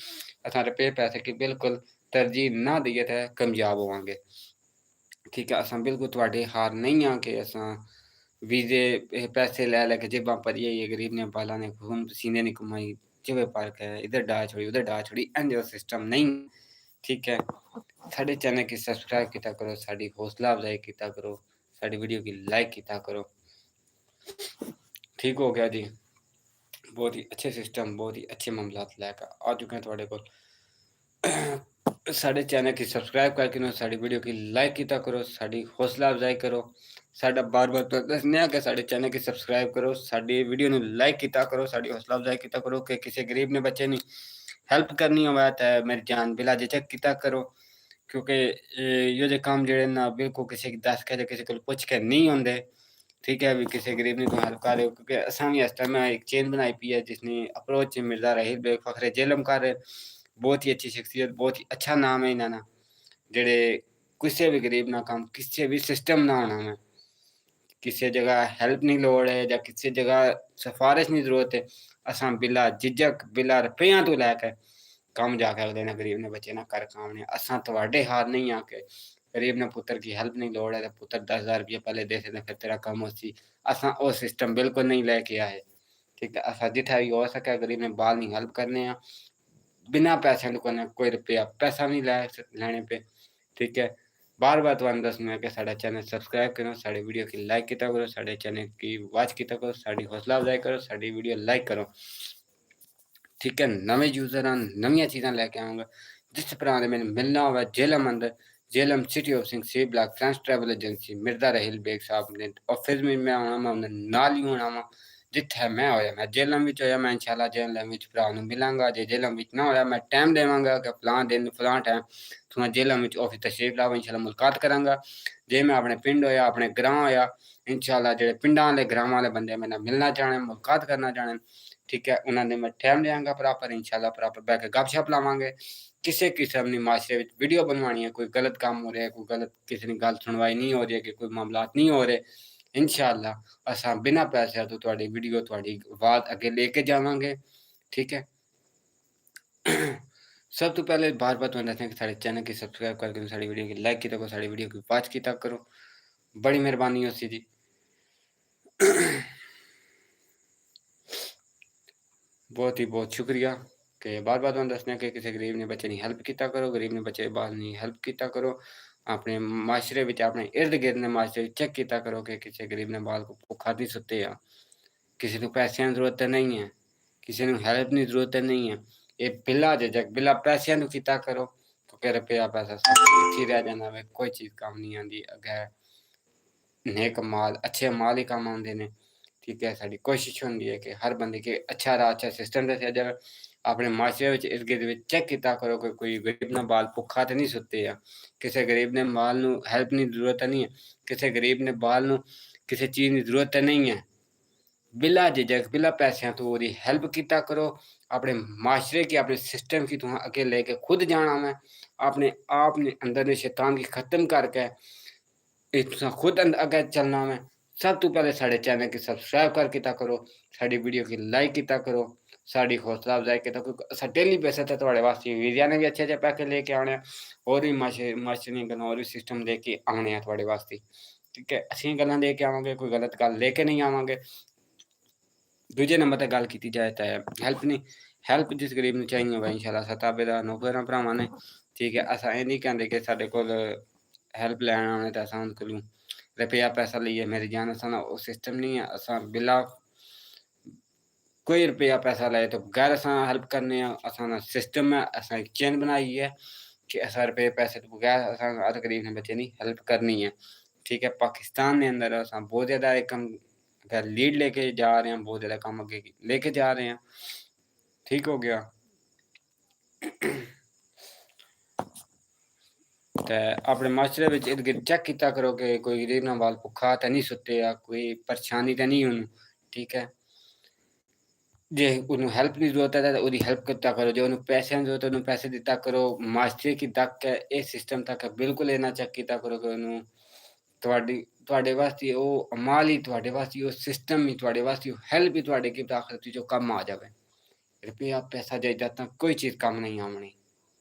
असा रुपये पैसे की बिल्कुल तरजीह ना दईए तो कामयाब होवांगे, ठीक है। असा बिल्कुल तुहाडे हार नहीं हाँ कि असा वीजे पैसे लै लैके जेबां भरिए ये गरीब ने बाला ने खून पसीने ने कमाई जेबे भर के इधर डा छोड़ी उधर डा छोड़ी, इंज सिस्टम नहीं, ठीक है। साढ़े चैनल की सब्सक्राइब किया करो, साड़ी हौसला अफजाई किया करो, साड़ी वीडियो की लाइक किया करो, ठीक हो गया जी। बहुत ही अच्छे सिस्टम, बहुत ही अच्छे मामलात लैके आ चुके हैं थोड़े को। साढ़े चैनल की सब्सक्राइब करके ना साड़ी वीडियो की लाइक किया करो, साड़ी हौसला अफजाई करो। साडा बार बार तो दसने कि साढ़े चैनल की सब्सक्राइब करो, साड़ी वीडियो ਨੂੰ लाइक किया करो, साड़ी हौसला अफजाई किया करो कि किसी गरीब ने बच्चे ने हेल्प करनी होवे तो मेरी जान बिला झिझक किया करो। क्योंकि ये जो काम जड़े ना बिल्कुल किसी की दस के किसी को पूछ के नहीं होंगे, ठीक है। अभी किसी गरीब ने तो हेल्प कर रहे हो, क्योंकि असा भी इस टाइम एक चेन बनाई पी है जिसने अप्रोच मिर्जा रहील बेग फखरे जेलम कर रहे। बहुत ही अच्छी शख्सियत, बहुत ही अच्छा नाम है इन्होंने, जेड़े किसी भी गरीब ना काम किसी भी सिस्टम ना होना में किसी जगह हेल्प नहीं लोड़ है या किसी जगह सिफारिश नहीं जरूरत है। असा बिला झिझक बिला रुपया तो लैके काम जाके अगले ने गरीब ने बच्चे ना कर काम ने असा थोड़े हार नहीं आके गरीब ने पुत्र की हेल्प नहीं लोड़ है तो पुत्र 10,000 रुपये पहले दे सकते फिर तेरा काम हो सी। असा वो सिस्टम बिल्कुल नहीं लेके आए, ठीक है। असा जिथा भी हो सके गरीब ने बाल नहीं हेल्प करने हैं बिना पैसे को कोई रुपया पैसा नहीं लैने पे, ठीक है। बार बार तुहानू दसना है कि साडा चैनल सब्सक्राइब करो, साडी वीडियो की लाइक किया करो, साडे चैनल की वॉच किया करो, साडी हौसला अफजाई करो, साडी वीडियो लाइक करो, ठीक है। नवे यूजर नवी चीज़ा लैके आऊँगा। जिस भरा ने मैंने मिलना होवे जेलम अंदर, Jhelum city of Singh C block friends travel agency Mirza Raheel Baig साहब ने ऑफिस में मैं आना, मैं उन्हें नाल ही होना वा जिथे मैं होया। मैं जेलम विच होया, मैं इंशाल्लाह जेलम विच भरा नूं मिलांगा। जे जेलम विच ना होया मैं टाइम देवांगा कि फलां दिन फलां टाइम तुहां जेलम विच ऑफिस तशरीफ लाओ, इंशाल्लाह मुलाकात करांगा। जे मैं अपने पिंड होया अपने ग्रां होया, इंशाल्लाह जेड़े पिंडां वाले ग्रां वाले बंदे मेरे नाल मिलना चाहणे मुलाकात करना चाहणे, ठीक है। उन्होंने मैं टाइम देंगा प्रॉपर, इंशाल्लाह प्रॉपर बह के गपशप लावांगे। किसी किस्म की माशरे में वीडियो बनवानी है, कोई गलत काम हो रहा है, कोई गलत किसी की गल सुनवाई नहीं हो रही है, कि कोई मामलात नहीं हो रहे, इंशाल्लाह असा बिना पैसे तो थोड़ी वीडियो थोड़ी आवाज अगे लेके जावांगे, ठीक है। सब तो पहले बार बार तुहानू दसना कि साडे चैनल की सब्सक्राइब करके साडी वीडियो की लाइक किया करो, साडी वीडियो की वॉच किया करो, बड़ी मेहरबानी होसी जी। बहुत ही बहुत शुक्रिया कि बार बार तुहानू दसना कि किसी गरीब ने बच्चे की हेल्प किया करो, गरीब ने बच्चे बाल नहीं हेल्प किया करो। अपने माशरे में अपने इर्द गिर्द ने माशरे चेक किया करो कि किसी गरीब ने बाल को भुखा नहीं सुते आ, किसी को पैसों की जरूरत नहीं है, किसी को हेल्प की जरूरत नहीं है। ये बिला झिझक बिला पैसों किया करो, क्योंकि रुपया पैसा सब इत्थे रह जाना वे, कोई चीज़ काम नहीं आती अगर नेक माल अच्छे माल ही काम आते हैं, ठीक है। साडी कोशिश होंदी है कि हर बंदे के अच्छा राह अच्छा सिस्टम दस्या जाए। अपने माशरे विच इर्द गिर्द चेक किया करो कि कोई गरीब ना बाल भुखा तो नहीं सुते आ, किसी गरीब ने माल नूं हेल्प की जरूरत नहीं है, किसी गरीब ने बाल नूं किसी चीज़ की जरूरत नहीं है। बिला झिझक बिला पैसों तो वो हेल्प किया करो। अपने माशरे की अपने सिस्टम की तुहां अगे लेके खुद जाना मैं, अपने आप ने अंदर ने शैतान की खत्म करके ये तुसां खुद अगे चलना मैं। सब तो पहले साडे चैनल की सब्सक्राइब करके करो, साडी वीडियो की लाइक किया करो, साडी हौसला अफजाई किया करो। असां डेली बेसिस ते तुहाडे वास्ते वीडियो ने भी अच्छे अच्छे पैके लेके आने हैं, और भी माशरे गल्लां और भी सिस्टम लेके आने हैं तुहाडे वास्ते, ठीक है। अच्छी गल्लां लेके आवांगे, कोई गलत गल लेके नहीं आवांगे। दूजे नंबर ते गल कीती जाए तो हेल्प नहीं, हेल्प जिस गरीब नूं चाहिए होवे इंशाल्लाह असां ताबेदार नौकरां भरावां ने, ठीक है। असां एह् नहीं कहंदे कि साडे कोल हेल्प लैण आने ते असां उंदे कोलों रुपया पैसा लेइयै मेरी जान, असां दा ओह् सिस्टम नहीं है। असां बिला कोई रुपया पैसा लाए तो बगैर असां हेल्प करने असां सिस्टम है, असां एक चेन बनाई है कि असां रुपये पैसे तो बगैर असां हर गरीब ने बच्चे नहीं हेल्प करनी है। ठीक है, पाकिस्तान के अंदर असां बहुत ज़्यादा एक हम अगर लीड लेके जा रहे हैं, बहुत ज़्यादा काम आगे लेके जा रहे हैं। ठीक हो गया। ते अपने माशरे विच इर्द गिर्द चेक किया करो कि कोई गरीब ना बाल भुखा तो नहीं सुते या कोई परेशानी तो नहीं उन्हें। ठीक है, जे उन्हें हेल्प की जरूरत है तो उदी हेल्प करता करो, जो उन्हें पैसे की जरूरत है उन्हें पैसे दिता करो। मास्टरी की तक है ये सिस्टम तक है बिल्कुल इन्ना चेक किया करो कि उन्हें ਤੁਹਾਡੀ ਤੁਹਾਡੇ ਵਾਸਤੇ ਉਹ ਅਮਾਲ ਹੀ, ਤੁਹਾਡੇ ਵਾਸਤੇ ਉਹ ਸਿਸਟਮ ਹੀ, ਤੁਹਾਡੇ ਵਾਸਤੇ ਉਹ ਹੈਲਪ ਹੀ ਤੁਹਾਡੇ ਕੀ ਆਖਰਤ ਜੋ ਕੰਮ ਆ ਜਾਵੇ। ਰੁਪਇਆ ਪੈਸਾ ਜਾਇਦਾਦਾਂ ਕੋਈ ਚੀਜ਼ ਕੰਮ ਨਹੀਂ ਆਉਣੀ,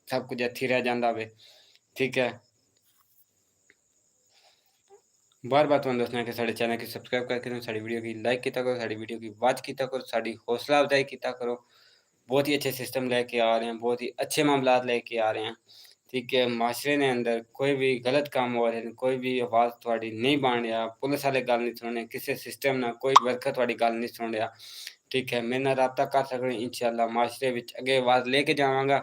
ਸਭ ਕੁਝ ਇੱਥੇ ਰਹਿ ਜਾਂਦਾ ਵੇ। ठीक है, बार बार तुहानूं दसना कि साढ़े चैनल की सब्सक्राइब करके साड़ी वीडियो की लाइक किया करो, साड़ी वीडियो की वॉच किया करो, साड़ी हौसला अफजाई किया करो। बहुत ही अच्छे सिस्टम लेके आ रहे हैं, बहुत ही अच्छे मामलात लेके आ रहे हैं। ठीक है, माशरे ने अंदर कोई भी गलत काम हो रहे हैं, कोई भी आवाज़ थोड़ी नहीं बन रहा, पुलिस वाले गल नहीं सुन रहे, किसी सिस्टम ना कोई वर्कर थोड़ी गल नहीं सुन रहा। ठीक है, मेरे नाल राबता कर सकते इंशाअल्लाह। माशरे विच अगे आवाज़ लेके जावांगा,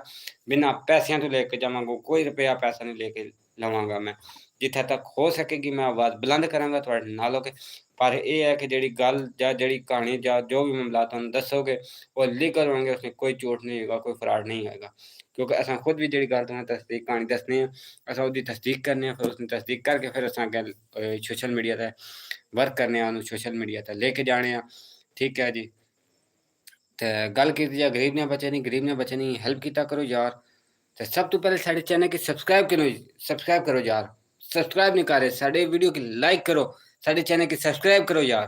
बिना पैसों तो लेके जावांगा, कोई रुपया पैसा नहीं लेके लवांगा मैं। जिथे तक हो सकेगी मैं आवाज़ बुलंद करांगा तुहाडे नाल होके। पर यह है कि जिहड़ी गल जां जिहड़ी कहानी जां जो भी मामला तुहानूं दस्सोगे वो लीगल होणगे, उसमें कोई झूठ नहीं होगा, कोई फ्रॉड नहीं होएगा। क्योंकि असां खुद भी जिहड़ी गल तुहानूं दसदी कहानी दसने आं, असां उसदी तसदीक करने आं, फिर उसदी तसदीक करके फिर असां अग्गें सोशल मीडिया ते वर्क करने आं, उहनूं सोशल मीडिया ते लेके जाणे आं। ठीक है जी। ते गल कीती जाए गरीब ने बच्चे नहीं, गरीब ने बच्चे नहीं हेल्प किया करो यार। तो सब तो पहले साढ़े चैनल की सब्सक्राइब करो यार। सब्सक्राइब नहीं कर रहे, साढ़े वीडियो की लाइक करो, साढ़े चैनल की सब्सक्राइब करो यार,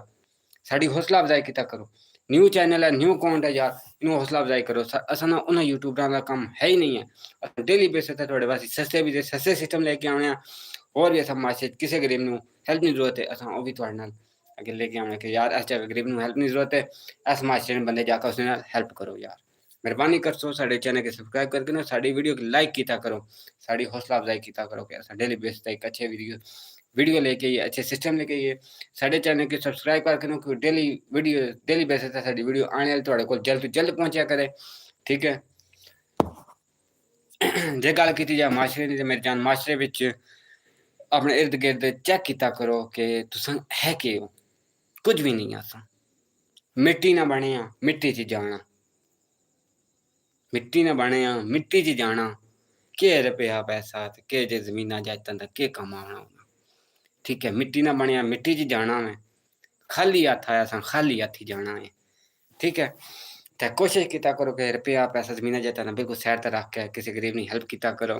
साड़ी हौसला अफजाई किया करो। न्यू चैनल है, न्यू अकाउंट है यार, इन्हों हौसला अफजाई करो। असा ना उन्हें यूट्यूबर का काम है ही नहीं है। डेली बेसिस पर थोड़े वास्ते सस्ते भी सस्ते सिस्टम लेके आने हैं, और भी असा माशे किसी गरीब को हेल्प की जरूरत है, असा भी थोड़े नाल अगे लेके आने कि यार इस जगह गरीब को हेल्प की जरूरत है, इस माशरे बंदे जाकर उसने हेल्प करो यार। मेहरबानी कर सो साढ़े चैनल के सब्सक्राइब करके ना साड़ी वीडियो की लाइक किया करो, साड़ी हौसला अफजाई किया करो कि असा डेली बेसिस पर एक अच्छे वीडियो लेके आइए, अच्छे सिस्टम लेके आइए। साढ़े चैनल की सब्सक्राइब करके ना कोई डेली बेसिस पर साड़ी वीडियो आने वाली थोड़े को जल्द तो जल्द पहुंचा करे। ठीक है, जे गल की जाए माशरे की, मेरी जान माशरे विच अपने इर्द गिर्द चेक किया करो कि तुसां है के हो, कुछ भी नहीं असां मिट्टी ना बने आ, मिट्टी च जाना, मिट्टी ना बने आ, मिट्टी च जाना। के रुपया पैसा ते के जे जमीना जायदादां दा के कम्म आना होना। ठीक है, मिट्टी ना बने आ, मिट्टी च जाना मैं, खाली हत्थ आया असां खाली हत्थ ही जाना है। ठीक है, तो कोशिश किया करो कि रुपया पैसा जमीना जायदादां बिल्कुल साइड ते रख के किसी गरीब की हेल्प किया करो।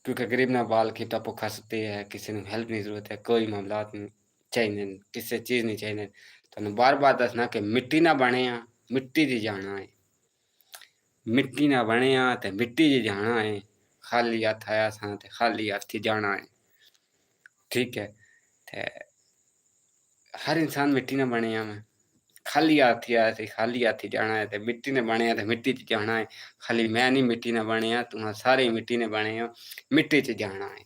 क्योंकि गरीब ना बाल किता भुखा सुते है, किसी को हेल्प की जरूरत है, कोई मामलात नहीं चाहिए, किसी चीज़ नहीं चाहिए। तुहानूं बार बार दसना कि मिट्टी ना बने आ, मिट्टी च जाना है, मिट्टी ना बने आ ते मिट्टी च जाना है। खाली हत्थ आया असां ते खाली हत्थ ही जाना है। ठीक है, ते हर इंसान मिट्टी ना बने आ मैं, खाली हत्थ ही आया ते खाली हत्थ ही जाना है, ते मिट्टी ने बने आ ते मिट्टी च जाना है। खाली मैं नहीं मिट्टी ने बने आ, तुहां सारे मिट्टी ने बने हो, मिट्टी च जाना है।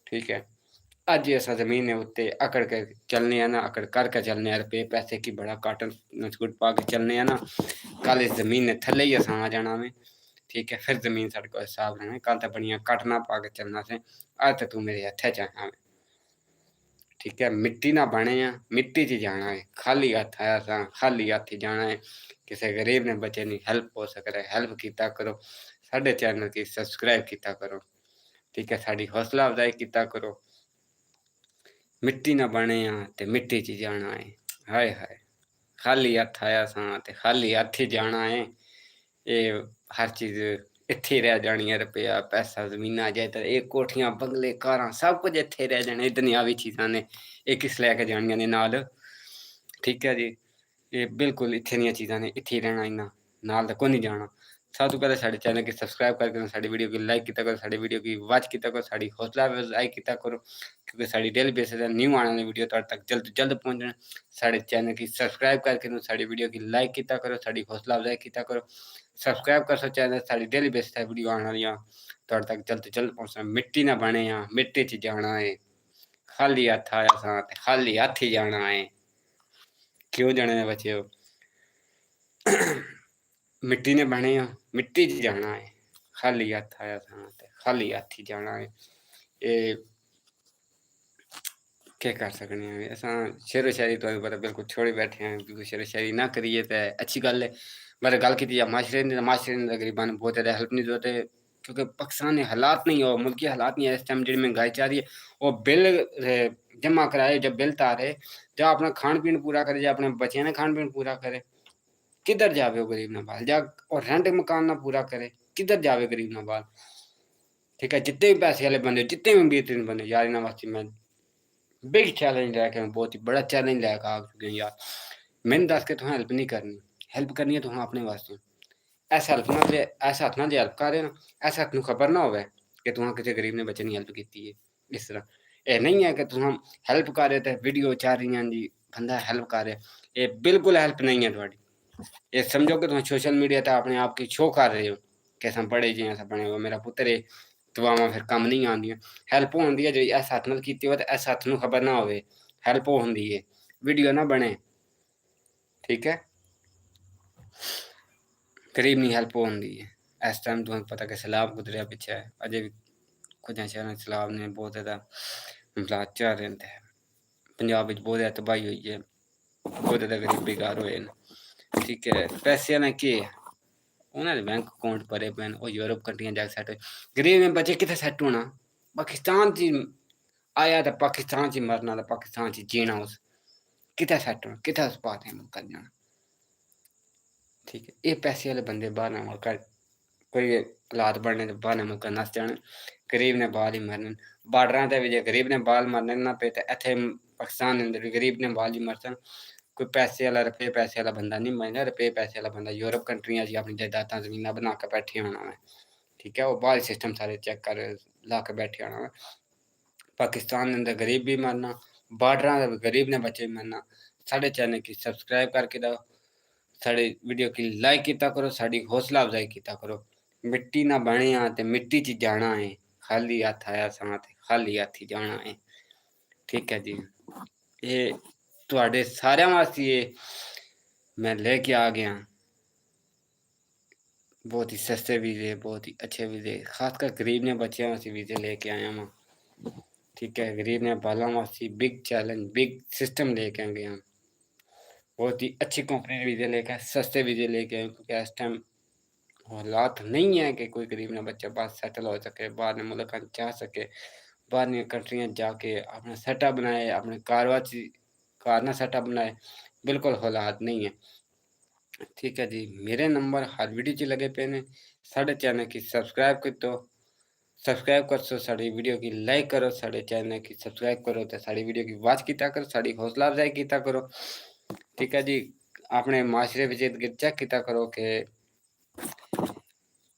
ठीक है, अज असां जमीन ने उत्ते अकड़ के चलने आ ना, अकड़ करके चलने आ, रुपये पैसे की बड़ा काटन नचकुट पा के चलने आ ना, कल इस जमीन ने थल्ले ही असां आ जाना में। ठीक है, फिर जमीन साढ़े को हिसाब रहना, कल तो बड़ियां कटना पा के चलना से, अज तो तू मेरे हत्थे च आया। ठीक है, मिट्टी ना बने आ, मिट्टी च जाना है, खाली हत्थ आया असां खाली हत्थ ही जाना है। किसी गरीब ने बच्चे की हेल्प हो सके हेल्प किया करो, साढ़े चैनल की सब्सक्राइब किया करो। ठीक है, साड़ी हौसला अफजाई किया करो। मिट्टी ना बने आ ते मिट्टी च जाना है। हाय हाय, खाली हत्थ आया सां ते खाली हत्थ ही जाना है। ये हर चीज़ इत्थे रह जानी है, रुपया पैसा जमीना जायदाद ये कोठियां बंगले कारां सब कुछ इत्थे रह जाने, दुनियावी चीज़ां ने ये किस लैके जानियां ने नाल। ठीक है जी, ये बिल्कुल इत्थे दियां चीज़ां ने, इत्थे ही रहना इन्हां, नाल ते कोई नहीं जाना। सब तो पहले साढ़े चैनल की सब्सक्राइब करके साड़ी वीडियो की लाइक किया करो, साड़ी वीडियो की वॉच किया करो, साड़ी हौसला अफजाई किया करो। क्योंकि साड़ी डेली बेसिस पर न्यू आने वाली वीडियो तुहाडे तक जल्द तो जल्द पहुंचना। साढ़े चैनल की सब्सक्राइब करके साड़ी वीडियो की लाइक किया करो, साड़ी हौसला अफजाई किया करो। सब्सक्राइब कर सो चैनल, साड़ी डेली बेसिस पर वीडियो आने वाली तुहाडे तक जल्द तो जल्द पहुंचना। मिट्टी ना बने आ, मिट्टी च जाना है, खाली हत्थ आया सां ते खाली हत्थ ही जाना है। क्यों जाने ने बच्चे हो मिट्टी ने बने हो मिट्टी च जाना है खाली हत्थ आया था खाली हत्थ ही जाना है ये क्या कर सकने हैं असां शेरो शायरी तुहानूं पता बिल्कुल छोड़ी बैठे हैं बिल्कुल शेरो शायरी ना करिए तो अच्छी गल है पर गल की माशरे ने गरीबां नूं बहुत ज़्यादा हेल्प नहीं जरूरत है क्योंकि पाकिस्तान दे हालात नहीं हो मुल्की हालात नहीं है इस टाइम जिहड़ी महंगाई चल रही है वो बिल जमा कराए जब बिल तारे जा अपना खान पीन पूरा करे जा अपने बच्चों ने खान पीन पूरा करे किधर जावे वो गरीब नवाज जा और रेंट मकान ना पूरा करे किधर जावे गरीब नवाज ठीक है जितने भी पैसे वाले बंदे जितने भी बेहतरीन बंदे यार इन्होंने वास्ते मैं बिग चैलेंज लैके मैं बहुत ही बड़ा चैलेंज लैके आ चुके हैं यार मैंने दस के तुसें हेल्प करनी है तुसें अपने वास्ते ऐसा हेल्प ना दे ऐसा हत्थ ना दे हेल्प करे ना ऐसा हत्थ नूं खबर ना होवे कि तुसें किसी गरीब ने बच्चे दी हेल्प कीती है इस तरह ये नहीं है कि तुसें हेल्प करे ते वीडियो चार रही जी बंदा हेल्प करे ये बिल्कुल हेल्प नहीं है तुहाडी ये समझो कि तुम सोशल मीडिया ते अपने आप की शो कर रहे हो कि असां पढ़े जे असां बने हो मेरा पुत्तर है दुआवां फिर कम नहीं आंदियां हेल्प होंदी है जो इस हत्थ नाल कीती होवे ते इस हत्थ नूं खबर ना होवे हेल्प होंदी है वीडियो ना बने ठीक है गरीब नी हेल्प होंदी है इस टाइम तुहानूं पता कि सैलाब गुजरिया पिच्छे अजे भी कुछ शहरां सैलाब ने बहुत ज़्यादा हालात झेल रहे न पंजाब विच बहुत ज़्यादा तबाही हुई है बहुत ज़्यादा गरीब बेकार होए न ठीक है पैसे ने केह् है उन्होंने बैंक अकाउंट भरे पे वो यूरोप कंट्रियां जाके सैट होए गरीब में बच्चे कितने सैट होना पाकिस्तान च आया तो पाकिस्तान च मरना तो पाकिस्तान च जीना उस कितने सैट होना कितने उस बात कर जाना ठीक है ये पैसे वाले बंदे बाहर ना मुल्क कोई हालात बढ़ने तो बाहर मुल्क नस जाने गरीब ने बाल ही मरने बार्डर ते भी जे गरीब ने बाल मरने ना पे तो इत्थे पाकिस्तान दे अंदर भी गरीब ने बाल ही मरन कोई पैसे वाला रपे पैसे वाला बंदा नहीं मरना रपे पैसे वाला बंदा यूरोप कंट्रियां च अपनी जायदादां जमीनां बना के बैठे होना है ठीक है वो बाहर सिस्टम सारे चेक कर ला के बैठे होना है पाकिस्तान के अंदर गरीब भी मरना बार्डर गरीब ने बच्चे भी मरना साढ़े चैनल की सब्सक्राइब करके दो साढ़े वीडियो की लाइक किया करो साड़ी हौसला अफजाई किया करो मिट्टी ना बने ते मिट्टी च जाना है खाली हथ आया सां ते खाली हथ ही जाना है ठीक है जी ये तुहाडे सारिਆਂ वास्ते ये मैं लेके आ गया बहुत ही सस्ते वीज़े बहुत ही अच्छे वीज़े खासकर गरीब ने बच्चों वास्ते वीज़े लेके आया मैं ठीक है गरीब ने बालों वास्ते बिग चैलेंज बिग सिस्टम लेके आ गया बहुत ही अच्छी कंपनी के वीज़े लेके सस्ते वीज़े लेके आए क्योंकि इस टाइम हालात नहीं है कि कोई गरीब ना बच्चा बाहर सेटल हो सके बाहर ने मुल्क जा सके बाहर ने कंट्रियां जाके अपना सेटअप बनाए अपने कार ना सेटअप बनाए बिल्कुल हालात नहीं है ठीक है जी मेरे नंबर हर वीडियो च लगे पे ने साढ़े चैनल की सब्सक्राइब कर दो सब्सक्राइब कर सो साड़ी वीडियो की लाइक करो साढ़े चैनल की सब्सक्राइब करो तो साड़ी वीडियो की वॉच किया करो साड़ी हौसला अफजाई किया करो ठीक है जी अपने माशरे में चेक किया करो कि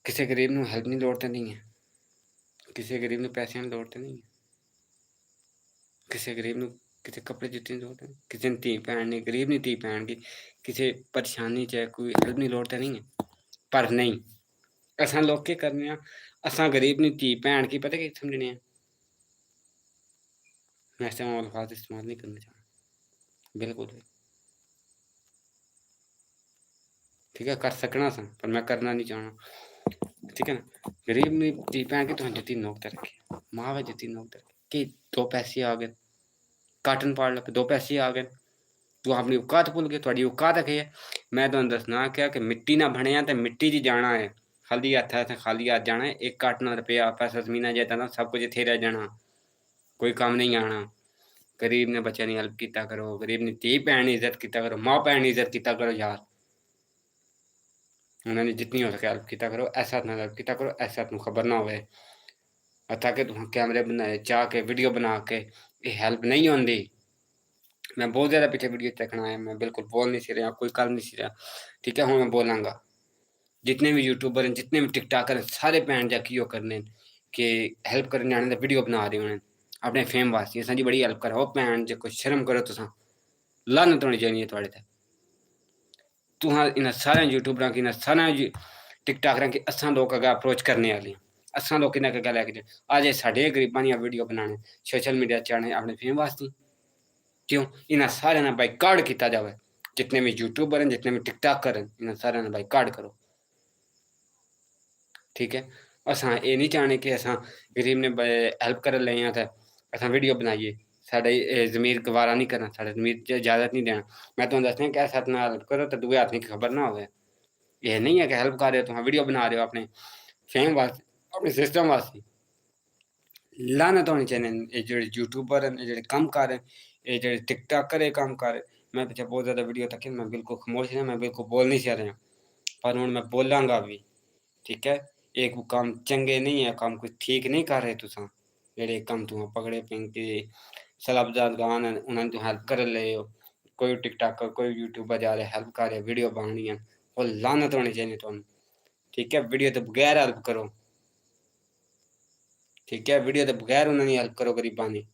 किसी गरीब ਨੂੰ हेल्प नहीं लोड़ नहीं है किसी गरीब ਨੂੰ पैसे की लोड़ नहीं है किसी गरीब ਨੂੰ किसी कपड़े जुत्ते की लोड़ नहीं किसी ने धी भैन ने गरीब नहीं धी भैन की किसी परेशानी च कोई हेल्प नहीं लोड़ नहीं है पर नहीं असां लोग केह् करने आं असां गरीब नी धी भैन की पता केह् समझने आं मैं इस टाइम अल्फाज इस्तेमाल नहीं करना चाहना बिल्कुल भी ठीक है कर सकना सा पर मैं करना नहीं चाहना ठीक है ना गरीब ने धी भैन की तुसें जुत्ती नोक ते रखी मां वे जुत्ती नोक ते रखी कि दो पैसे आ गए काटन पाड़ लगे दो पैसे आ गए तू अपनी औकात भुल गए थोड़ी औकात है मैं तुहानूं दसना क्या कि मिट्टी ना बने ते मिट्टी च जाना है खाली हत्थ है खाली हाथ जाना है एक काटना रुपया पैसा जमीना जायदादां सब कुछ इत्थे रह जाना कोई कम नहीं आना गरीब ने बच्चों की हेल्प किया करो गरीब ने धी भैन की इज्जत किया करो माँ भैन की इज्जत किया करो यार उन्होंने जितनी हो सके हेल्प किया करो ऐसा ना हेल्प किया करो ऐसा तुम खबर ना होवे ताकि तुम कैमरे बनाए चाह के वीडियो बना के ये हेल्प नहीं होंदी मैं बहुत ज़्यादा पीछे वीडियो देखना है मैं बिल्कुल बोल नहीं सी रहा कोई कर नहीं सी रहा ठीक है हूँ मैं बोलांगा जितने भी यूट्यूबर हैं जितने भी टिकटाकर हैं सारे भैन जाके करने कि हेल्प करने आने का वीडियो बना रहे होने अपने फेम वास्ते असां जी बड़ी हेल्प करो भैन जो कुछ शर्म करो तुसां लानत होनी चाहिए थोड़े ते तुहां इन्हां सारे यूट्यूबरां की इन्हां सारे टिकटाकरां की असां लोग अगर अप्रोच करने वाले असां लोग किन्ना क्या लैके अज साढ़े गरीबां दियां वीडियो बनाने सोशल मीडिया च आने अपने फेम वास्ते क्यों इन्हां सारे ना बाईकाट किया जाए जितने भी यूट्यूबर हैं, जितने भी टिकटॉकर हैं, इन्हें सारे ने बाइकाट करो। ठीक है, असां ये नहीं चाहने कि असां गरीब ने हेल्प कर ले हैं ते असां वीडियो बनाइए, साढ़े ज़मीर गवारा नहीं करना, साढ़े ज़मीर च इजाज़त नहीं देना। मैं तुहानूं दसना कि इस हत्थ नाल हेल्प करो ते दूए आदमी की खबर ना होवे। ये नहीं है कि हेल्प कर रहे हो, तुहां वीडियो बना रहे हो अपने फेम वास्ते, अपने सिस्टम वास्ते। लानत होनी चाहिए ये जेह्ड़े यूट्यूबर न, ये जेह्ड़े कम्मकार न, ये जेह्ड़े टिकटॉकर एह् कम्मकार। मैं पिच्छे बहुत ज़्यादा वीडियो तक्की, मैं बिल्कुल खामोश रहा, मैं बिल्कुल बोल नहीं सकदा, पर हुण मैं बोलांगा भी। ठीक है, ये कोई कम्म चंगे नहीं है, कम्म कोई ठीक नहीं कर रहे तुसां, जेह्ड़े कम्म तुहां पकड़े पेन कि सलाबजाद गान न, उन्हां दी तुहां हेल्प कर रहे हो। कोई टिकटॉकर, कोई यूट्यूबर जा रहा है हेल्प कर रहे, वीडियो बनानी है, और लानत होनी चाहिए तुहानूं। ठीक है, वीडियो तो बगैर हेल्प करो। ठीक है, वीडियो तो बगैर उन्होंने हेल्प करो गरीबां दी,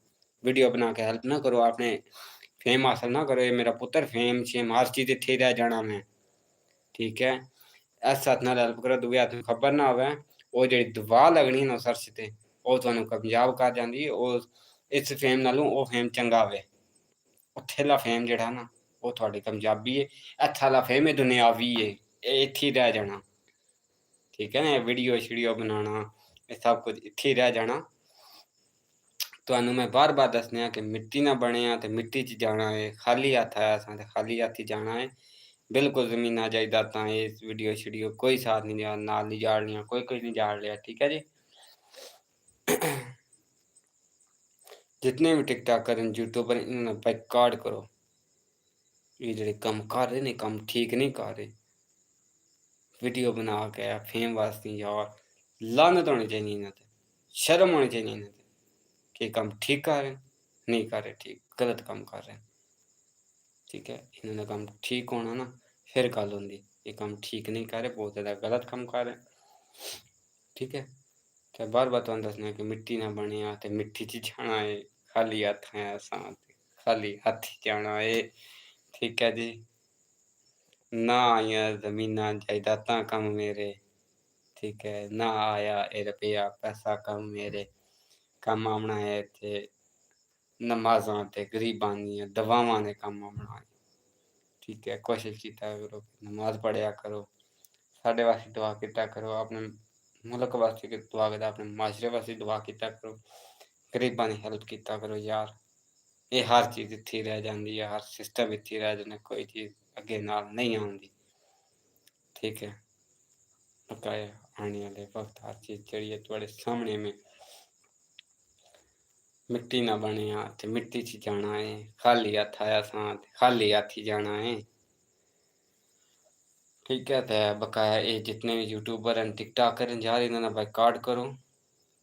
वीडियो बना के हेल्प ना करो, अपने फेम हासिल ना करो। ये मेरा पुत्र फेम शेम हर चीज़ इत्थे ही रह जाना मैं। ठीक है, इस हत्थ नाल हेल्प करो, दूए हत्थ नूं खबर ना होवे, ਉਹ ਜਿਹੜੀ ਦੁਆ ਲੱਗਣੀ ਨਾ ਸਰਚ ਤੇ ਉਹ ਤੁਹਾਨੂੰ ਕਾਮਯਾਬ ਕਰ ਜਾਂਦੀ ਹੈ। ਉਹ ਇਸ ਫੇਮ ਨਾਲੋਂ ਉਹ ਫੇਮ ਚੰਗਾ ਵੇ। ਉੱਥੇ ਵਾਲਾ ਫੇਮ ਜਿਹੜਾ ਨਾ ਉਹ ਤੁਹਾਡੀ ਕਾਮਯਾਬੀ ਹੈ, ਇੱਥੇ ਵਾਲਾ ਫੇਮ ਇਹ ਦੁਨਿਆਵੀ ਹੈ, ਇਹ ਇੱਥੇ ਹੀ ਰਹਿ ਜਾਣਾ। ਠੀਕ ਹੈ ਨਾ, ਵੀਡੀਓ ਸ਼ੀਡੀਓ ਬਣਾਉਣਾ ਇਹ ਸਭ ਕੁਝ ਇੱਥੇ ਹੀ ਰਹਿ ਜਾਣਾ। ਤੁਹਾਨੂੰ ਮੈਂ ਬਾਰ-ਬਾਰ ਦੱਸਣਾ ਕਿ ਮਿੱਟੀ ਨਾ ਬਣਿਆ ਤੇ ਮਿੱਟੀ 'ਚ ਜਾਣਾ ਹੈ, ਖਾਲੀ ਹੱਥ ਆਇਆ ਸਾਂ ਤੇ ਖਾਲੀ ਹੱਥ ਹੀ ਜਾਣਾ ਹੈ। ਬਿਲਕੁਲ ਜ਼ਮੀਨਾਂ ਜਾਇਦਾਦਾਂ ਇਸ ਵੀਡੀਓ ਸ਼ੀਡੀਓ ਕੋਈ ਸਾਥ ਨਹੀਂ ਦਿਆ, ਨਾਲ ਨਹੀਂ ਜਾੜਨੀਆਂ, ਕੋਈ ਕੁਝ ਨਹੀਂ ਜਾੜ ਲਿਆ। ठीक है जी। जितने भी टिकटॉकर हैं, यूट्यूबर हैं, इन्होंने बाइकाट करो। ये जेह्ड़े कम्म कर रहे ने, कम्म ठीक नहीं कर रहे। वीडियो बना के फेम वास्ते यार लानत होनी चाहिए इन्हां ते, शर्म होनी चाहिए इन्हां ते कि कम्म ठीक कर रहे हैं, नहीं कर रहे ठीक, गलत कम्म कर रहे हैं। ठीक है, इन्हां दा कम्म ठीक होना ना फिर गल्ल होंदी। ये कम्म ठीक नहीं कर रहे, बहुत ज़्यादा गलत कम्म कर रहे हैं। ठीक है, ते बार-बार तुहानूं दस्सना कि मिट्टी ना बनेआ ते मिट्टी च जाना है, खाली हत्थ आया सां ते खाली हत्थ ही जाना है। ठीक है जी, ना आइयां ज़मीनां जायदादां कम्म मेरे। ठीक है, ना आया ए रपेआ पैसा कम्म मेरे, कम्म औना है इत्थे नमाज़ां ते गरीबां दियां दवावां दे कम्म औना है। ठीक है, कोशिश कीता करो, नमाज़ पढ़ेआ करो, साढ़े वास्ते दुआ कीता करो, अपने मुल्क वास्ते दुआ करो, अपने माशरे वास्ते दुआ कीता करो, गरीबां दी हेल्प कीता करो यार। ये हर चीज़ इत्थे ही रह जांदी है, हर सिस्टम इत्थे ही रह जांदा, कोई चीज़ अग्गे नाल नहीं आउंदी। ठीक है, बकाया आने आह्ले वक्त हर चीज़ जेह्ड़ी ऐ तुआढ़े सामने में मिट्टी ना बनेआ ते मिट्टी च जाना है, खाली हत्थ आया सां ते खाली हत्थ ही जाना है। ठीक है, ते बकाया ये जितने भी यूट्यूबर हैं, टिकटॉकर हैं, यार इन्हां दा बाइकाट करो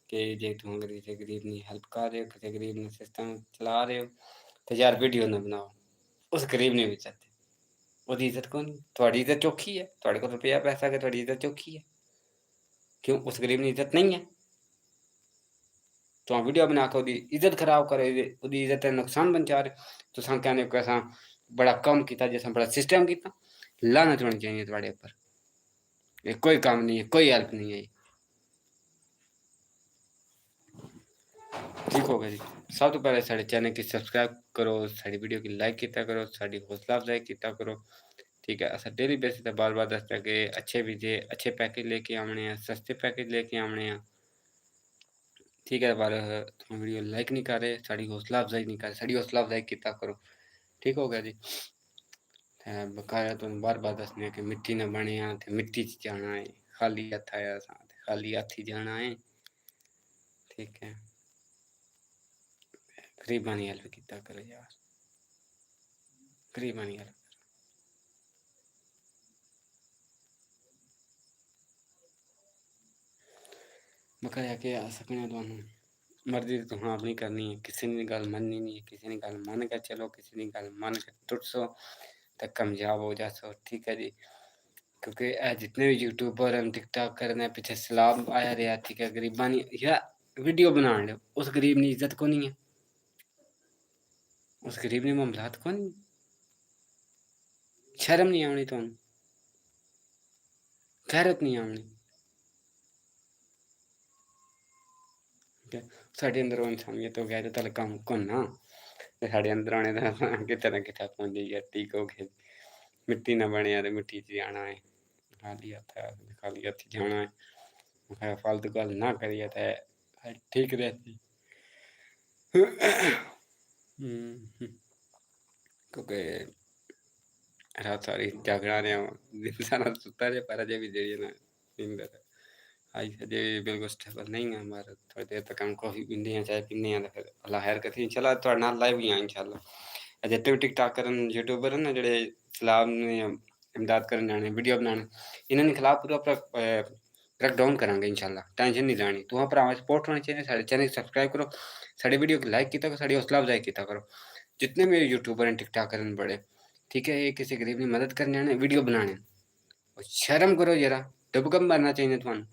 कि जे तुम किसी गरीब दी हेल्प कर रहे हो, किसी गरीब ने सिस्टम चला रहे हो, ते यार वीडियो ना बनाओ। उस गरीब ने भी इज्जत ओह्दी इज्जत कोई नहीं, थुआढ़ी इज्जत चोखी है, थुआढ़े कोल रपेआ पैसा कि थुआढ़ी इज्जत चोखी है। क्यों उस गरीब दी इज्जत नहीं है? तुहां वीडियो बना के ओह्दी इज्जत खराब करा दे, ओह्दी इज्जत दा नुकसान पहुंचा दे। तुसां कहने कि असां बड़ा कम्म कीता, जे असां बड़ा सिस्टम कीता, लानत होनी चाहिए थुआढ़े उप्पर। ये कोई कम्म नहीं है, कोई हेल्प नहीं है। ठीक हो गया जी। सब तो पहले साढ़े चैनल की सब्सक्राइब करो, साड़ी वीडियो की लाइक कीता करो, साड़ी हौसला अफजाई कीता करो। ठीक है, असां डेली बेसिस ते बार-बार दसदे कि अच्छे वीजे अच्छे पैकेज लेके आने हैं, सस्ते पैकेज लेके आने हैं। ठीक है, पर तुम वीडियो लाइक नहीं कर रहे, साड़ी हौसला अफजाई नहीं कर रहे, साड़ी हौसला अफजाई कीता करो। ठीक हो गया जी। बकाया तुहानूं बार-बार दस्सने कि मिट्टी ना बनेआ ते मिट्टी च जाना है, खाली हत्थ आया सां ते खाली हत्थ ही जाना है। ठीक है, गरीबां दी हेल्प कीता करो यार, गरीबां दी हेल्प। बकाया केह् आख सकने आं तुहानूं, मर्जी ते तुहां अपनी करनी है, किसे दी गल्ल मननी नहीं है, किसे दी गल्ल मन के चलो, किसे दी गल्ल मन के टुटसो ते कामयाब हो जासो। ठीक है जी, क्योंकि ये जितने भी यूट्यूबर हैं, टिकटॉकर ने पिच्छे सैलाब आया रेहा। ठीक है, गरीबां दी यार वीडियो बनान दे, उस गरीब दी इज्जत कोनी है, उस गरीब दी मामलात कोनी, शर्म नहीं आउणी तुहानूं, गैरत नहीं आउणी। ठीक है, साढ़े अंदर वो इंसानियत हो गैरत आह्ला कम्म कोन्ना ते साढ़े अंदर आने दा किते ना किते पहुंच जाइए। ठीक हो गया। मिट्टी ना बने ते मिट्टी च जाना है, खाली हत्थ जाना है, फालतू गल ना करिए ते ठीक रहती। क्योंकि रात सारी जागना ने दिन सारा सुता रहे, पर अजे भी जी ना नींदर आज अजे बिल्कुल स्टेबल नहीं है हमारा। थोड़ी देर तक हम कॉफ़ी पींदे हैं, चाय पींदे हैं, फिर अल्लाह खैर करती इंशाल्लाह थोड़े नाल लाइव ही आए इंशाल्लाह। जितने भी टिकटॉक करन यूट्यूबर हैं ना जेह्ड़े इस्लाम ने इमदाद करन जाने वीडियो बनाने, इन्हां दे खिलाफ पूरा क्रैक डाउन करांगे इंशाल्लाह, टेंशन नहीं लैनी। तुहां भरावां सपोर्ट होनी चाहिए, साढ़े चैनल सब्सक्राइब करो, साढ़ी वीडियो को लाइक कीता करो, साढ़ी हौसला अफजाई कीता करो। जितने भी यूट्यूबर हैं टिकटॉकर हैं बड़े, ठीक है, ये किसी गरीब की मदद करने आने वीडियो बनाने, और शर्म करो जरा, दबकम मारना चाहिए तुहानू।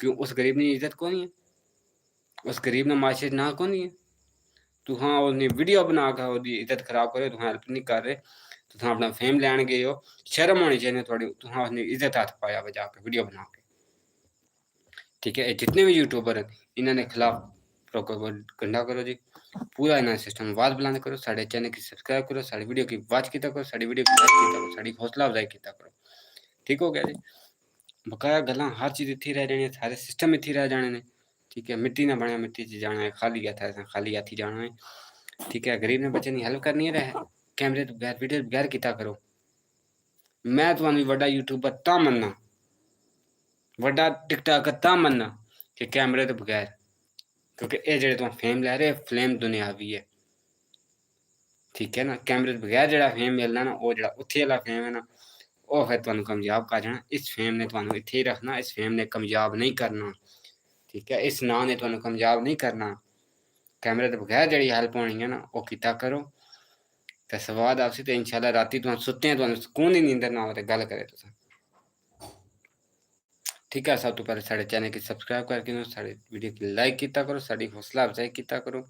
क्यों उस गरीब की इज्जत कोनी है, उस गरीब ने माशरे ना कोनी है। तुहां ओहदी वीडियो बना के ओहदी इज्जत खराब करे, तुहां हेल्प नहीं कर रहे, तुहां अपना फेम लैन गए हो, शर्म होनी चाहिए थोड़ी, तुहां ओहदी इज्जत हथ पाया वा जाके वीडियो बना के। ठीक है, जितने भी यूट्यूबर हैं इन्हां दे खिलाफ प्रोपेगेंडा करो जी, पूरा इन्हां सिस्टम आवाज बुलंद करो, साढ़े चैनल की सब्सक्राइब करो, साड़ी वीडियो की वाच कीता करो, साड़ी वीडियो की लाइक कीता करो, साड़ी हौसला अफजाई कीता करो। ठीक हो गया जी। बकाया गल्लां हर चीज़ इत्थे रह जानी, सारे सिस्टम इत्थे रह जाने ने। ठीक है, मिट्टी ना बने, मिट्टी च जाना है, खाली हत्थ असां खाली हत्थ ही जाना है। ठीक है, गरीब ने बच्चे की हेल्प करनी है, कैमरे तो बगैर वीडियो बगैर कीता करो। मैं तुहानू वड्डा यूट्यूबर तां मन्ना, वड्डा टिकटॉकर तां मन्ना कि कैमरे तो बगैर, क्योंकि ये जेह्ड़े तुहां फेम लै रहे फ्लेम दुनियावी है। ठीक है ना, कैमरे तो बगैर जेह्ड़ा फेम मिलना ना, वो जेह्ड़ा उत्थे आह्ला फेम है ना, वो फिर तुहानू कामयाब कर जाना। इस फेम ने तुहानू इत्थे ही रखना, इस फेम ने कामयाब नहीं करना। ठीक है, इस नां ने तुहानू कामयाब नहीं करना। कैमरे तो बगैर जेह्ड़ी हेल्प होनी है ना, वो कीता करो ते सवाद आपसी, ते इंशाल्लाह राती तुहां सुत्ते तुहानू सुकून दी नींदर ना आवै ते गल्ल करे तुसां। ठीक है, सब तो पहले साढ़े चैनल की सब्सक्राइब करके साढ़े वीडियो की लाइक कीता करो, साड़ी हौसला अफजाई कीता करो।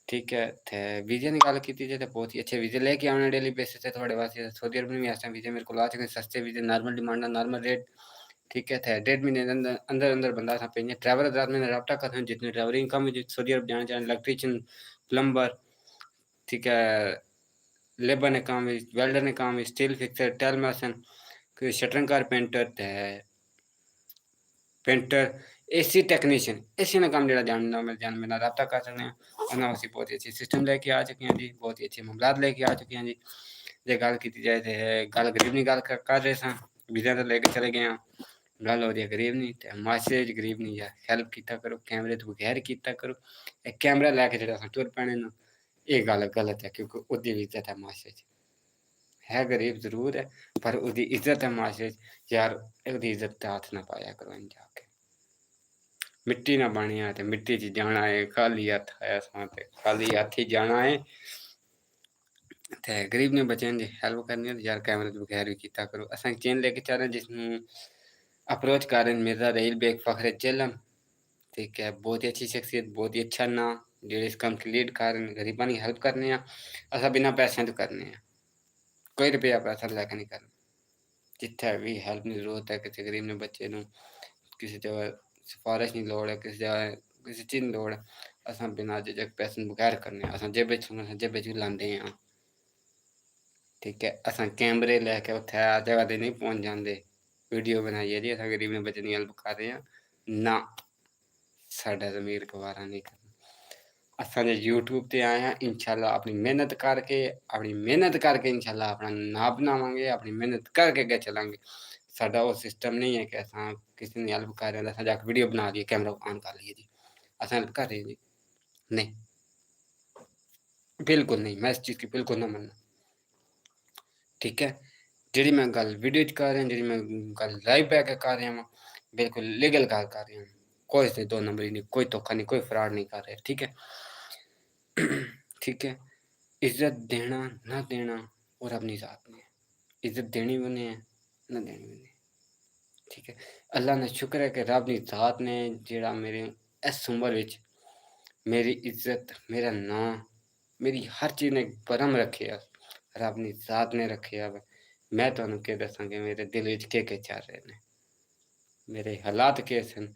ठीक है, ते वीज़े की गल कीती जाए तो बहुत ही अच्छे वीज़े लेके आने डेली बेसिस ते थोड़े वास्ते। सऊदी अरब में भी ऐसे वीज़े मेरे को आ चुके, सस्ते वीज़े, नॉर्मल डिमांड नॉर्मल रेट। ठीक है, थे 1.5 महीने अंदर बंदा असां पंहिंजे ड्राइवर हज़रात में रब्ता करते हैं, जितने ड्राइवरिंग कम सऊदी अरब जाना चाहें, इलेक्ट्रीशियन, प्लम्बर, ठीक है, लेबर ने काम, वेल्डर ने काम, स्टील फिक्सर, टाइल मैसन, कोई shuttering carpenter, painter, AC technician, AC ने काम जेह्ड़ा जानना मैं जान मेरा रब्ता कर सकते हैं। उन्होंने उसी बहुत ही अच्छी सिस्टम लेके आ चुके हैं जी, बहुत ही अच्छे मामलात लेके आ चुके हैं जी। जे गल की जाए तो गल गरीब की गल कर रहे सन, वीज़ा तो लेके चले गए हैं, गल हो रही है गरीब नहीं, तो माशरे च गरीब नहीं यार, हेल्प कीता करो, कैमरे तो बगैर कीता करो। एक कैमरा लैके जेह्ड़ा असां टुर पैने ना, ये गल गलत है, क्योंकि ओह्दी भी इज्जत है माशरे च। है गरीब जरूर है, पर ओह्दी इज्जत है माशरे च, यार ओह्दी इज्जत ते हत्थ ना पाया करो इन जाके। मिट्टी ना बनिया ते मिट्टी च जाना है, खाली हत्थ आया असां ते खाली हत्थ ही जाना है। ते गरीब ने बच्चें दी हेल्प करनी है ते यार कैमरे तो बगैर भी कीता करो। असां एक चैन लेके चल रहे जिसनूं अप्रोच कर रहे हैं मिर्ज़ा रहील बेग फ़ख्र जेलम। ठीक है, बहुत ही अच्छी शख्सियत, बहुत ही अच्छा नाम, जेह्ड़े इस कम की लीड कर रहे हैं, गरीबां दी हेल्प करने आं, असां बिना पैसें तो करने आं, कोई रुपया पैसा लैके नहीं करना। जित्थे भी हेल्प की जरूरत है, किसी गरीब ने बच्चे नूं किसी जगह सिफारिश की लोड़ है, किसी जगह किसी चीज़ की लोड़ है, असां बिना झिझक पैसे बगैर करने, असां जेबे च लांदे हैं। ठीक है, असां कैमरे लैके उत्थे जगह ते नहीं पहुंच जाते, वीडियो बनाइए जी असां गरीब ने बच्चे की हेल्प कर रहे हैं ना, साडा ज़मीर गवारा नहीं करना। असां जे यूट्यूब ते आए हैं इंशाल्लाह अपनी मेहनत करके इंशाल्लाह अपना नाम बनावांगे, अपनी मेहनत करके अगे चलांगे। साडा वो सिस्टम नहीं है कि असां किसी की हेल्प कर रहे हैं, असां जाके वीडियो बना लिए, कैमरा ऑन कर लिए जी, असां हेल्प कर रहे हैं जी, नहीं, बिल्कुल नहीं, मैं इस चीज़ की बिल्कुल ना मन्ना। ठीक है, ਜਿਹੜੀ मैं गल वीडियो च कर रहा, ਜਿਹੜੀ मैं गल लाइव बह के कर रहा वां, बिल्कुल लीगल गल कर रहा हूँ, कोई से दो नंबरी नहीं, कोई धोखा नहीं, कोई फ्रॉड नहीं कर रहे। ठीक है। ठीक है, इज्जत देना ना देना और अपनी ज़ात में है, इज्जत देनी भी नहीं है ना देनी भी नहीं। ठीक है, अल्लाह ने शुक्र है कि रब दी ज़ात ने जेह्ड़ा मेरे इस उम्र विच मेरी इज्जत, मेरा नां, मेरी हर चीज़ ने बरम रखे है, रब दी ज़ात ने रखे है। मैं तुहानू केह् दस्सां कि मेरे दिल विच केह् चल रहे ने, मेरे हालात केह् सन,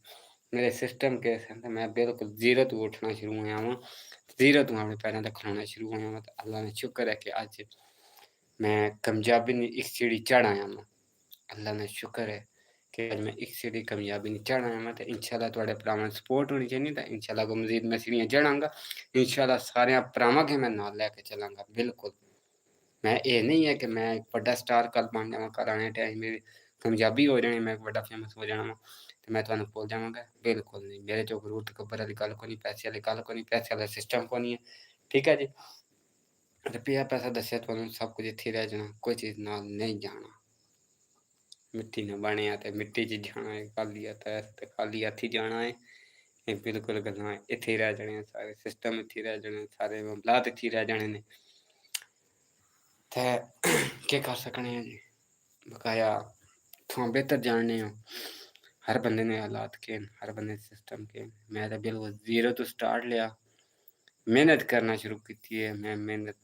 मेरे सिस्टम केह् सन, ते मैं बिल्कुल ज़ीरो तो उठना शुरू होया वां, ज़ीरो तो अपने पैरां ते खड़ोना शुरू होया वां, ते अल्लाह दा शुक्र है कि अज्ज मैं कामयाबी दी इक सीढ़ी चढ़ आया वां। अल्लाह दा शुकर है कि अज मैं इक सीढ़ी कामयाबी दी चढ़ आया वां ते इंशाअल्लाह तुहाडे भरावां दी सपोर्ट होनी चाहिदी ते इंशाअल्लाह अग्गों मज़ीद मैं सीढ़ियां चढ़ांगा। इंशाअल्लाह सारेयां भरावां गी मैं नाल लैके चलांगा बिल्कुल। मैं एह् नहीं है कि मैं इक बड्डा स्टार कल बन जावां, कल आने टाइम मेरी कामयाबी हो जानी, मैं इक बड्डा फेमस हो जाना वां ते मैं तुहानूं भुल्ल जावांगा, बिल्कुल नहीं। मेरे च गरूर तकब्बुर आह्ली गल्ल कोई नहीं, पैसे आह्ली गल्ल कोई नहीं, पैसे आह्ला सिस्टम कोई नहीं है, ठीक है जी। रपेआ पैसा दस्सेआ तुहानूं सब कुछ इत्थे रह जाना, कोई चीज़ नाल नहीं जाना। मिट्टी ना बनेआ ते मिट्टी च जाना है, खाली हत्थ आया ते खाली हत्थ ही जाना है। एह् बिल्कुल गल्लां इत्थे ही रह जानियां, सारे सिस्टम इत्थे ही रह जाने, सारे मामलात इत्थे ही रह जाने ने। ते केह् कर सकने आं जी, बकाया इत्थुआं बेह्तर जानने आं, हर बंदे दे हालात केह् न, हर बंदे दे सिस्टम केह् न। मैं ते बिल्कुल ज़ीरो तो स्टार्ट लेआ, मेहनत करना शुरू कीती है, मैं मेहनत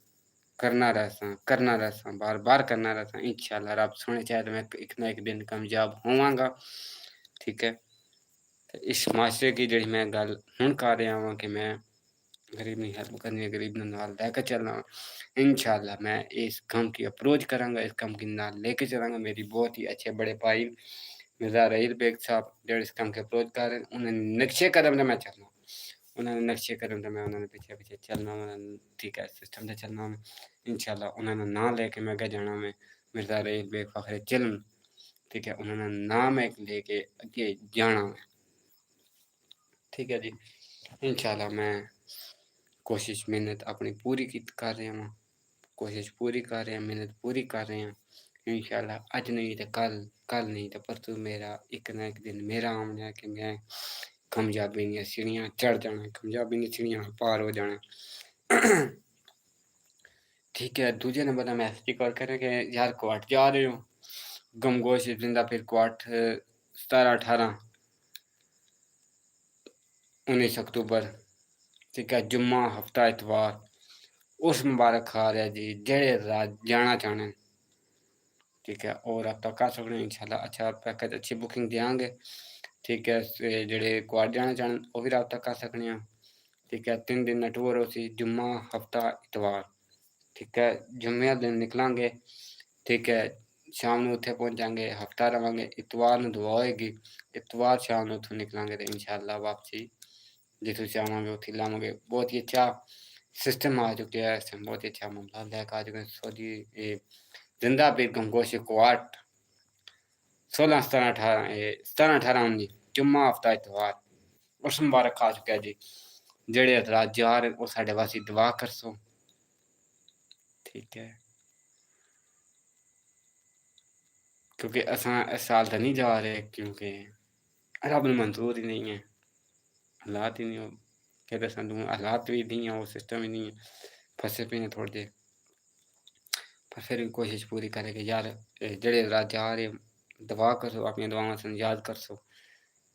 करना रहसां, बार-बार करना रहसां। इंशाअल्लाह रब सोने चाहे तो मैं एक ना एक दिन कामयाब होवांगा, ठीक है। ते इस माशरे की जेह्ड़ी मैं गल्ल हुण कर रिहा वां कि मैं गरीब दी हेल्प करनी है, गरीब नूं नाल लैके चलना वा। इंशाअल्लाह मैं इस कम की अप्रोच करांगा, इस कम के नाल लेके चलांगा। मेरी बहुत ही अच्छे बड़े भाई मिर्ज़ा रहील बेग साहब जेह्ड़े इस कम की अप्रोच कर रहे न, उन्हां दे नक्शे कदम ते मैं चलना। उन्हां दे नक्शे कदम ते मैं उन्हां दे पिच्छे-पिच्छे चलना वा, ठीक है, सिस्टम ते चलना मैं। इंशाअल्लाह उन्हां दा नां लेके मैं अग्गे जाना मैं, मिर्ज़ा रहील बेग फ़ख्र जिल्म, ठीक है, उन्हां दा नाम मैं लेके अग्गे जाना मैं, ठीक है जी। इंशाअल्लाह मैं कोशिश मेहनत अपनी पूरी कर रहे हैं, कोशिश पूरी कर रहे हैं, मेहनत पूरी कर रहे हैं। इंशाअल्लाह अज नहीं तो कल नहीं तो परसों मेरा एक ना एक दिन मेरा आना है कि मैं कामयाबी दी सीढ़ियां चढ़ जाना, कामयाबी दी सीढ़ियां पार हो जाना। ठीक है, दूजे नंबर दा मैसेज एक और करें कि यार क्वाट जा रहे हो, गमगोश जिंदा फिर क्वाट 17-18 19 अक्तूबर, ठीक है, जुम्मा हफ्ता इतवार उस मुबारक खा रहा जी जेड़े रात जाना चाहने, ठीक है, और आप तक कर सकते हैं इंशाल्लाह अच्छा पैकेज अच्छी बुकिंग देंगे, ठीक है। जेड़े क्वाड जाना चाहन वो भी रब्ता कर सकने हैं, ठीक है। 3 दिन दा टूर उसी जुम्मा हफ्ता इतवार, ठीक है। जुम्मे दिन निकलांगे, ठीक है, शाम ਨੂੰ ਉੱਥੇ ਪਹੁੰਚਾਂਗੇ, ਹਫਤਾ ਰਵਾਂਗੇ, ਇਤਵਾਰ ਨੂੰ ਦੁਆ ਹੋਏਗੀ, ਇਤਵਾਰ ਸ਼ਾਮ ਨੂੰ ਉੱਥੋਂ ਨਿਕਲਾਂਗੇ ਤੇ ਇਨਸ਼ਾਅੱਲਾ ਵਾਪਸੀ ਜਿੱਥੋਂ ਚਾਹਾਂਗੇ ਉੱਥੇ ਲਾਵਾਂਗੇ। ਬਹੁਤ ਹੀ ਅੱਛਾ सिस्टम आ चुके हैं, इसमें बहुत ही अच्छा मामला लेकर आ चुके हैं। सऊदी जिंदा पीर गंगोश क्वाट 16 17 18 जुम्मा हफ्ता इतवार उस मुबारक आ चुका है जी। जेड़े हजरात जा रहे वो साढ़े वास्ते दुआ करसो, ठीक है, क्योंकि असां इस साल तो नहीं जा रहे क्योंकि रब नूं मंजूर ही नहीं है, हालात ही नहीं हो के दसां तूं, हालात भी नहीं है, वो सिस्टम ही नहीं है, फंसे पे हैं थोड़े जे। पर फिर भी कोशिश पूरी करें कि यार जेड़े हजरात जा रहे दुआ करो, अपनी दुआवां सानूं याद करसो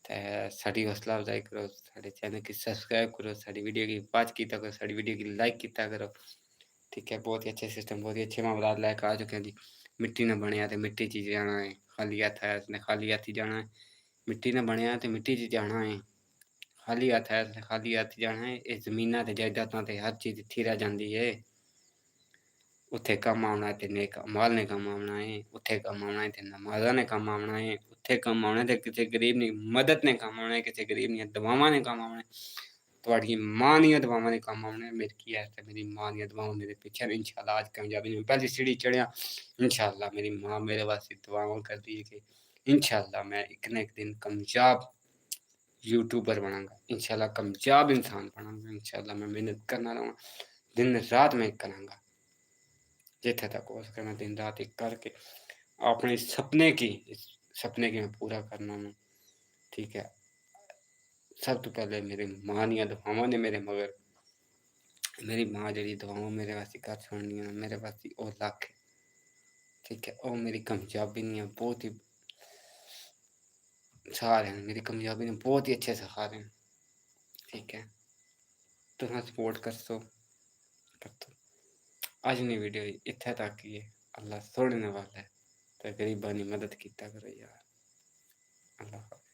ते साडी हौसला अफजाई करो, साडे चैनल गी सब्सक्राइब करो, साडी वीडियो गी वॉच कीता करो, साडी वीडियो गी लाइक कीता करो, ठीक है। बहुत ही अच्छे सिस्टम, बहुत ही अच्छे मामलात लेकर आ चुके हैं जी। मिट्टी ना बनेआ ते मिट्टी च जाना है, खाली हत्थ आया ते खाली हत्थ ही जाना है। मिट्टी ना बनेआ ते मिट्टी च जाना है, खाली हत्थ आया ते खाली हत्थ जाना है। इह ज़मीनां ते जायदादां ते हर चीज़ इत्थे रह जांदी है। उत्थे कम्म आना है ते नेक अमाल ने कम्म आना है, उत्थे कम्म आना है ते नमाज़ां ने कम्म आना है, उत्थे कम्म आना है ते किसे गरीब दी मदद ने कम्म आना है, किसे गरीब दियां दुआवां ने कम्म आना है। तुहाडियां मां दियां दुआवां ने कम्म आना है। मेरी है ते मेरी मां दियां दुआवां मेरे पीछे न। इंशाअल्लाह आज कामयाबी में पहली सीढ़ी चढ़ेआ। इंशाअल्लाह मेरी मां मेरे वास्ते दुआवां करदी है कि इंशाअल्लाह मैं एक ना एक दिन कामयाब यूट्यूबर बनांगा, इंशाअल्लाह कामयाब इंसान बनांगा। इंशाअल्लाह मैं मेहनत करना रहूँगा, दिन रात मैं करांगा। जिथे तक हो सके मैं दिन रात एक करके अपने सपने की मैं पूरा करना हूँ, ठीक है। सब तो पहले मेरी मां दियां दुआवां ने मेरे मगर, मेरी मां जेह्ड़ी दुआवां मेरे वास्ते कर छोड़नियां मेरे वास्ते ओह् लक्क है, ठीक है। ओह् मेरी कामयाबी दियां बहुत ही सहारे न, मेरी कामयाबी दे बहुत ही अच्छे सहारे न, ठीक है। तुसां सपोर्ट करसो करतो। अज्ज दी वीडियो इत्थे तक ही है। अल्लाह सोहने ने वाला है ते गरीबां दी मदद कीता करो यार। अल्लाह हाफ़िज़।